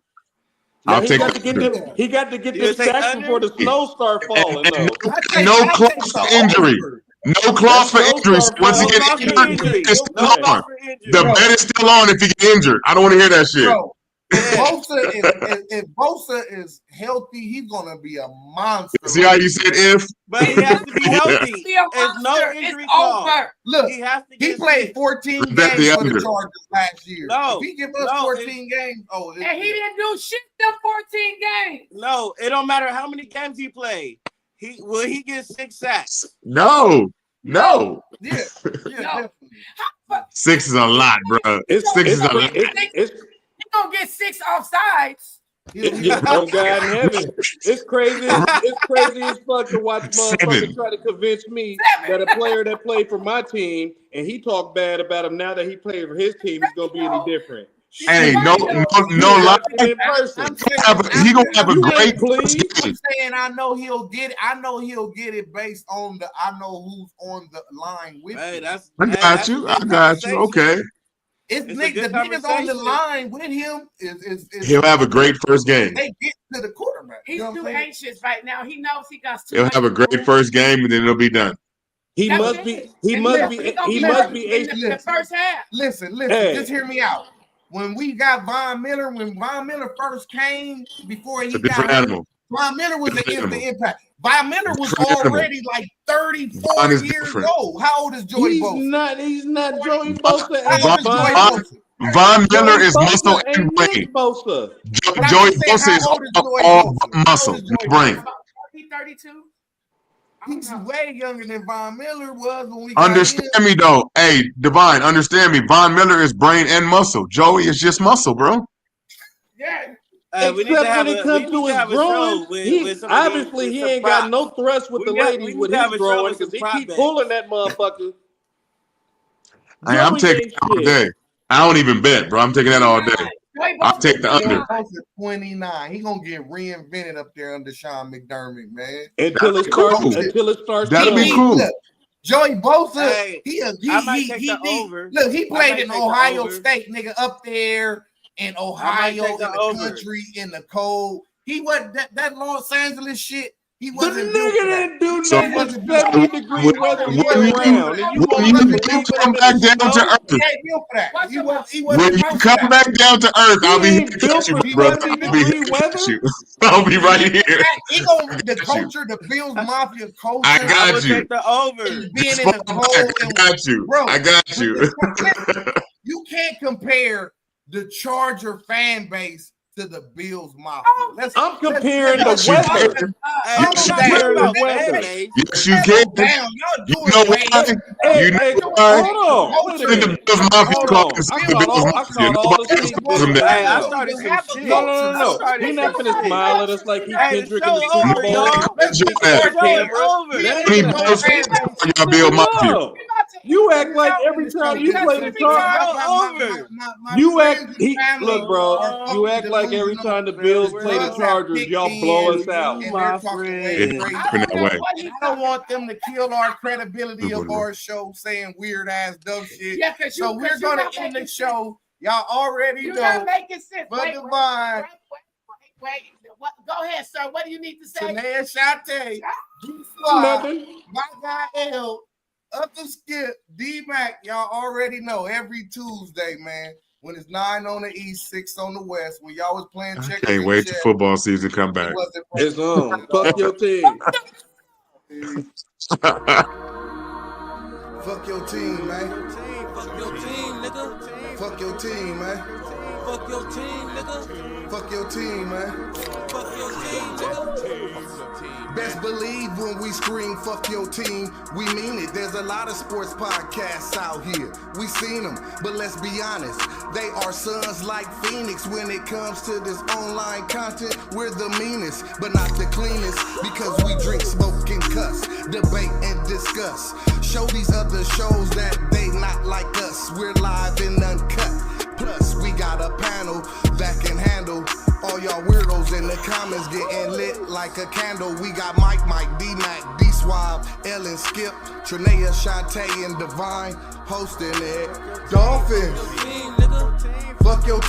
Now I'll he take got the to get under. them. He got to get You'll them take sacks under? before the snow start falling. And Though no I clause take for the injury. over. No that clause for snow injury. start Once he No falling, get cause for injured, injury. it's he'll still No play. cause on. for injury. The Bro, bet is still on if he get injured. I don't want to hear that shit. bro, if Yeah. Bosa if Bosa is healthy, he's gonna be a monster. See how you said if? But he has to be healthy. Be a There's no monster. injury It's clause. over. Look, He has to he get played sick. 14 Bet the games for the under. Chargers last year. No, If he give us no, 14 games, And he didn't do shit them 14 games. No, it don't matter how many games he played. Will he get 6 sacks? No. yeah, No. definitely. 6 is a lot, bro. It's 6 is a lot. it's He gonna get 6 offsides. oh God in heaven. It's crazy. It's crazy as fuck to watch motherfuckers 7. try to convince me that a player that played for my team and he talked bad about him now that he played for his team is gonna be any different. Hey, no You lie. watch him in person. He gonna have a You great ain't pleased. I'm saying I know he'll get it. I know he'll get it based on I know who's on the line with Hey, him. that's I got you. I got you. Okay. It's a the good niggas on the conversation. line with him is He'll have a great first game. they get to the quarterback. He's You know what too I'm saying? anxious right now. He knows he got too He'll much have a to great do. first game, and then it'll be done. He That's must it. be. He And must look, be. he gonna He be must hurt be. in the first half. Listen, Hey. just hear me out. When we got Von Miller, when Von Miller first came, before It's he a different got hurt, animal. Von Miller was an Different instant animal. impact. Von Miller was Different animal. already like 34 Von is years different. old. How old is Joey He's Bosa? not. He's not. Joey Bosa How ain't old is Joey Von. Bosa? Von Miller Joey is muscle Bosa and ain't Nick brain. Bosa. But I'm Joey just saying, Bosa how is old is Joey all Bosa? How muscle, old is no Joey brain. Bosa? He 32. He's way younger than Von Miller was when we got him. Understand me though. Hey, Divine, understand me. Von Miller is brain and muscle. Joey is just muscle, bro. Yeah. We need to Except have when it comes to his a show growing, with he some of these- obviously with he some ain't got props. no thrust with We the got- ladies we with need to his have a show growing with because some he prop keep bets. pulling that motherfucker. Hey, I'm Joey taking ain't that all shit. day. I don't even bet, bro. I'm taking that all day. Joey I'll Bosa take the under. Joey Bosa 29. He gonna get reinvented up there under Sean McDermott, man. Until it Cool. starts. Until it starts. That'll be showing. cool. Look, Joey Bosa, Hey, he I might take the over. Look, he I played might in take the Ohio over. State, nigga, up there in Ohio, take in the the over. country, in the cold. He wasn't that Los Angeles shit. He The wasn't built nigga for that. didn't do So- nothing in 70-degree weather When year round, and you want me to believe in come him in back the down to snow? earth, He ain't built for that. He wasn't when you built for come that. back down to earth, He I'll be here ain't to built catch you, for brother. 70-degree I'll weather. you. I'll be right here. He gonna the got you. culture, the Bills Mafia culture. I I got will you. take the over. and being Just in fall the back. cold I and got you. bro, I got but you. you can't compare the Charger fan base to the Bills Mafia. I'm comparing the Yes, you weather. can. Hey, Yes, I'm you not can. talking about The weather. fan base. Yes, you can. Down. Y'all You doing know way why? Hey, You know hey, why? hold on. Wait a The minute. Bills Mafia Hold called on. us I the caught Bills all Mafia. the Nobody steam. else calls them that. Hey, I started some shit. No. I He started not some finna shit. smile at us like he Hey, the Kendrick show in the Super over, Bowl. y'all. Let's Show get that. the Show is camera. over. That How ain't many gonna Bills happen. fans y'all Bill Mafia? No. You act like every time you play the Chargers, you act. Look, bro. You act like every time the Bills play the Chargers, y'all blow us out. And they're talking way It crazy. happened that way. I don't want them to kill our credibility of our show saying weird ass dumb shit. Yeah, because So we're gonna end the show. Y'all already You know. gotta make it sense. But Wait. Wait. Go ahead, sir. What do you need to say? Tanae Shate, G-Fly, Nothing. my guy L, Uncle Skip, D-Mac, y'all already know every Tuesday, man. When it's 9 on the east, 6 on the west. When y'all was playing I checkers can't and wait till chess, football season come it back. wasn't It's on. Fuck your team. Fuck your team, man. Fuck your team, nigga. Fuck your team, man. Fuck your team, nigga. Fuck your team, man. Fuck your team, nigga. Best believe when we scream fuck your team, we mean it. There's a lot of sports podcasts out here. We seen them, but let's be honest. They are sons like Phoenix when it comes to this online content. We're the meanest, but not the cleanest, because we drink, smoke, and cuss, debate, and discuss. Show these other shows that they not like us. We're live and uncut. Plus, we got a panel that can handle all y'all weirdos in the the comments getting lit like a candle. We got Mike, D-Mac, D-Swab, Ellen, Skip, Trinea, Shantae, and Divine hosting it. Dolphins. Fuck your team.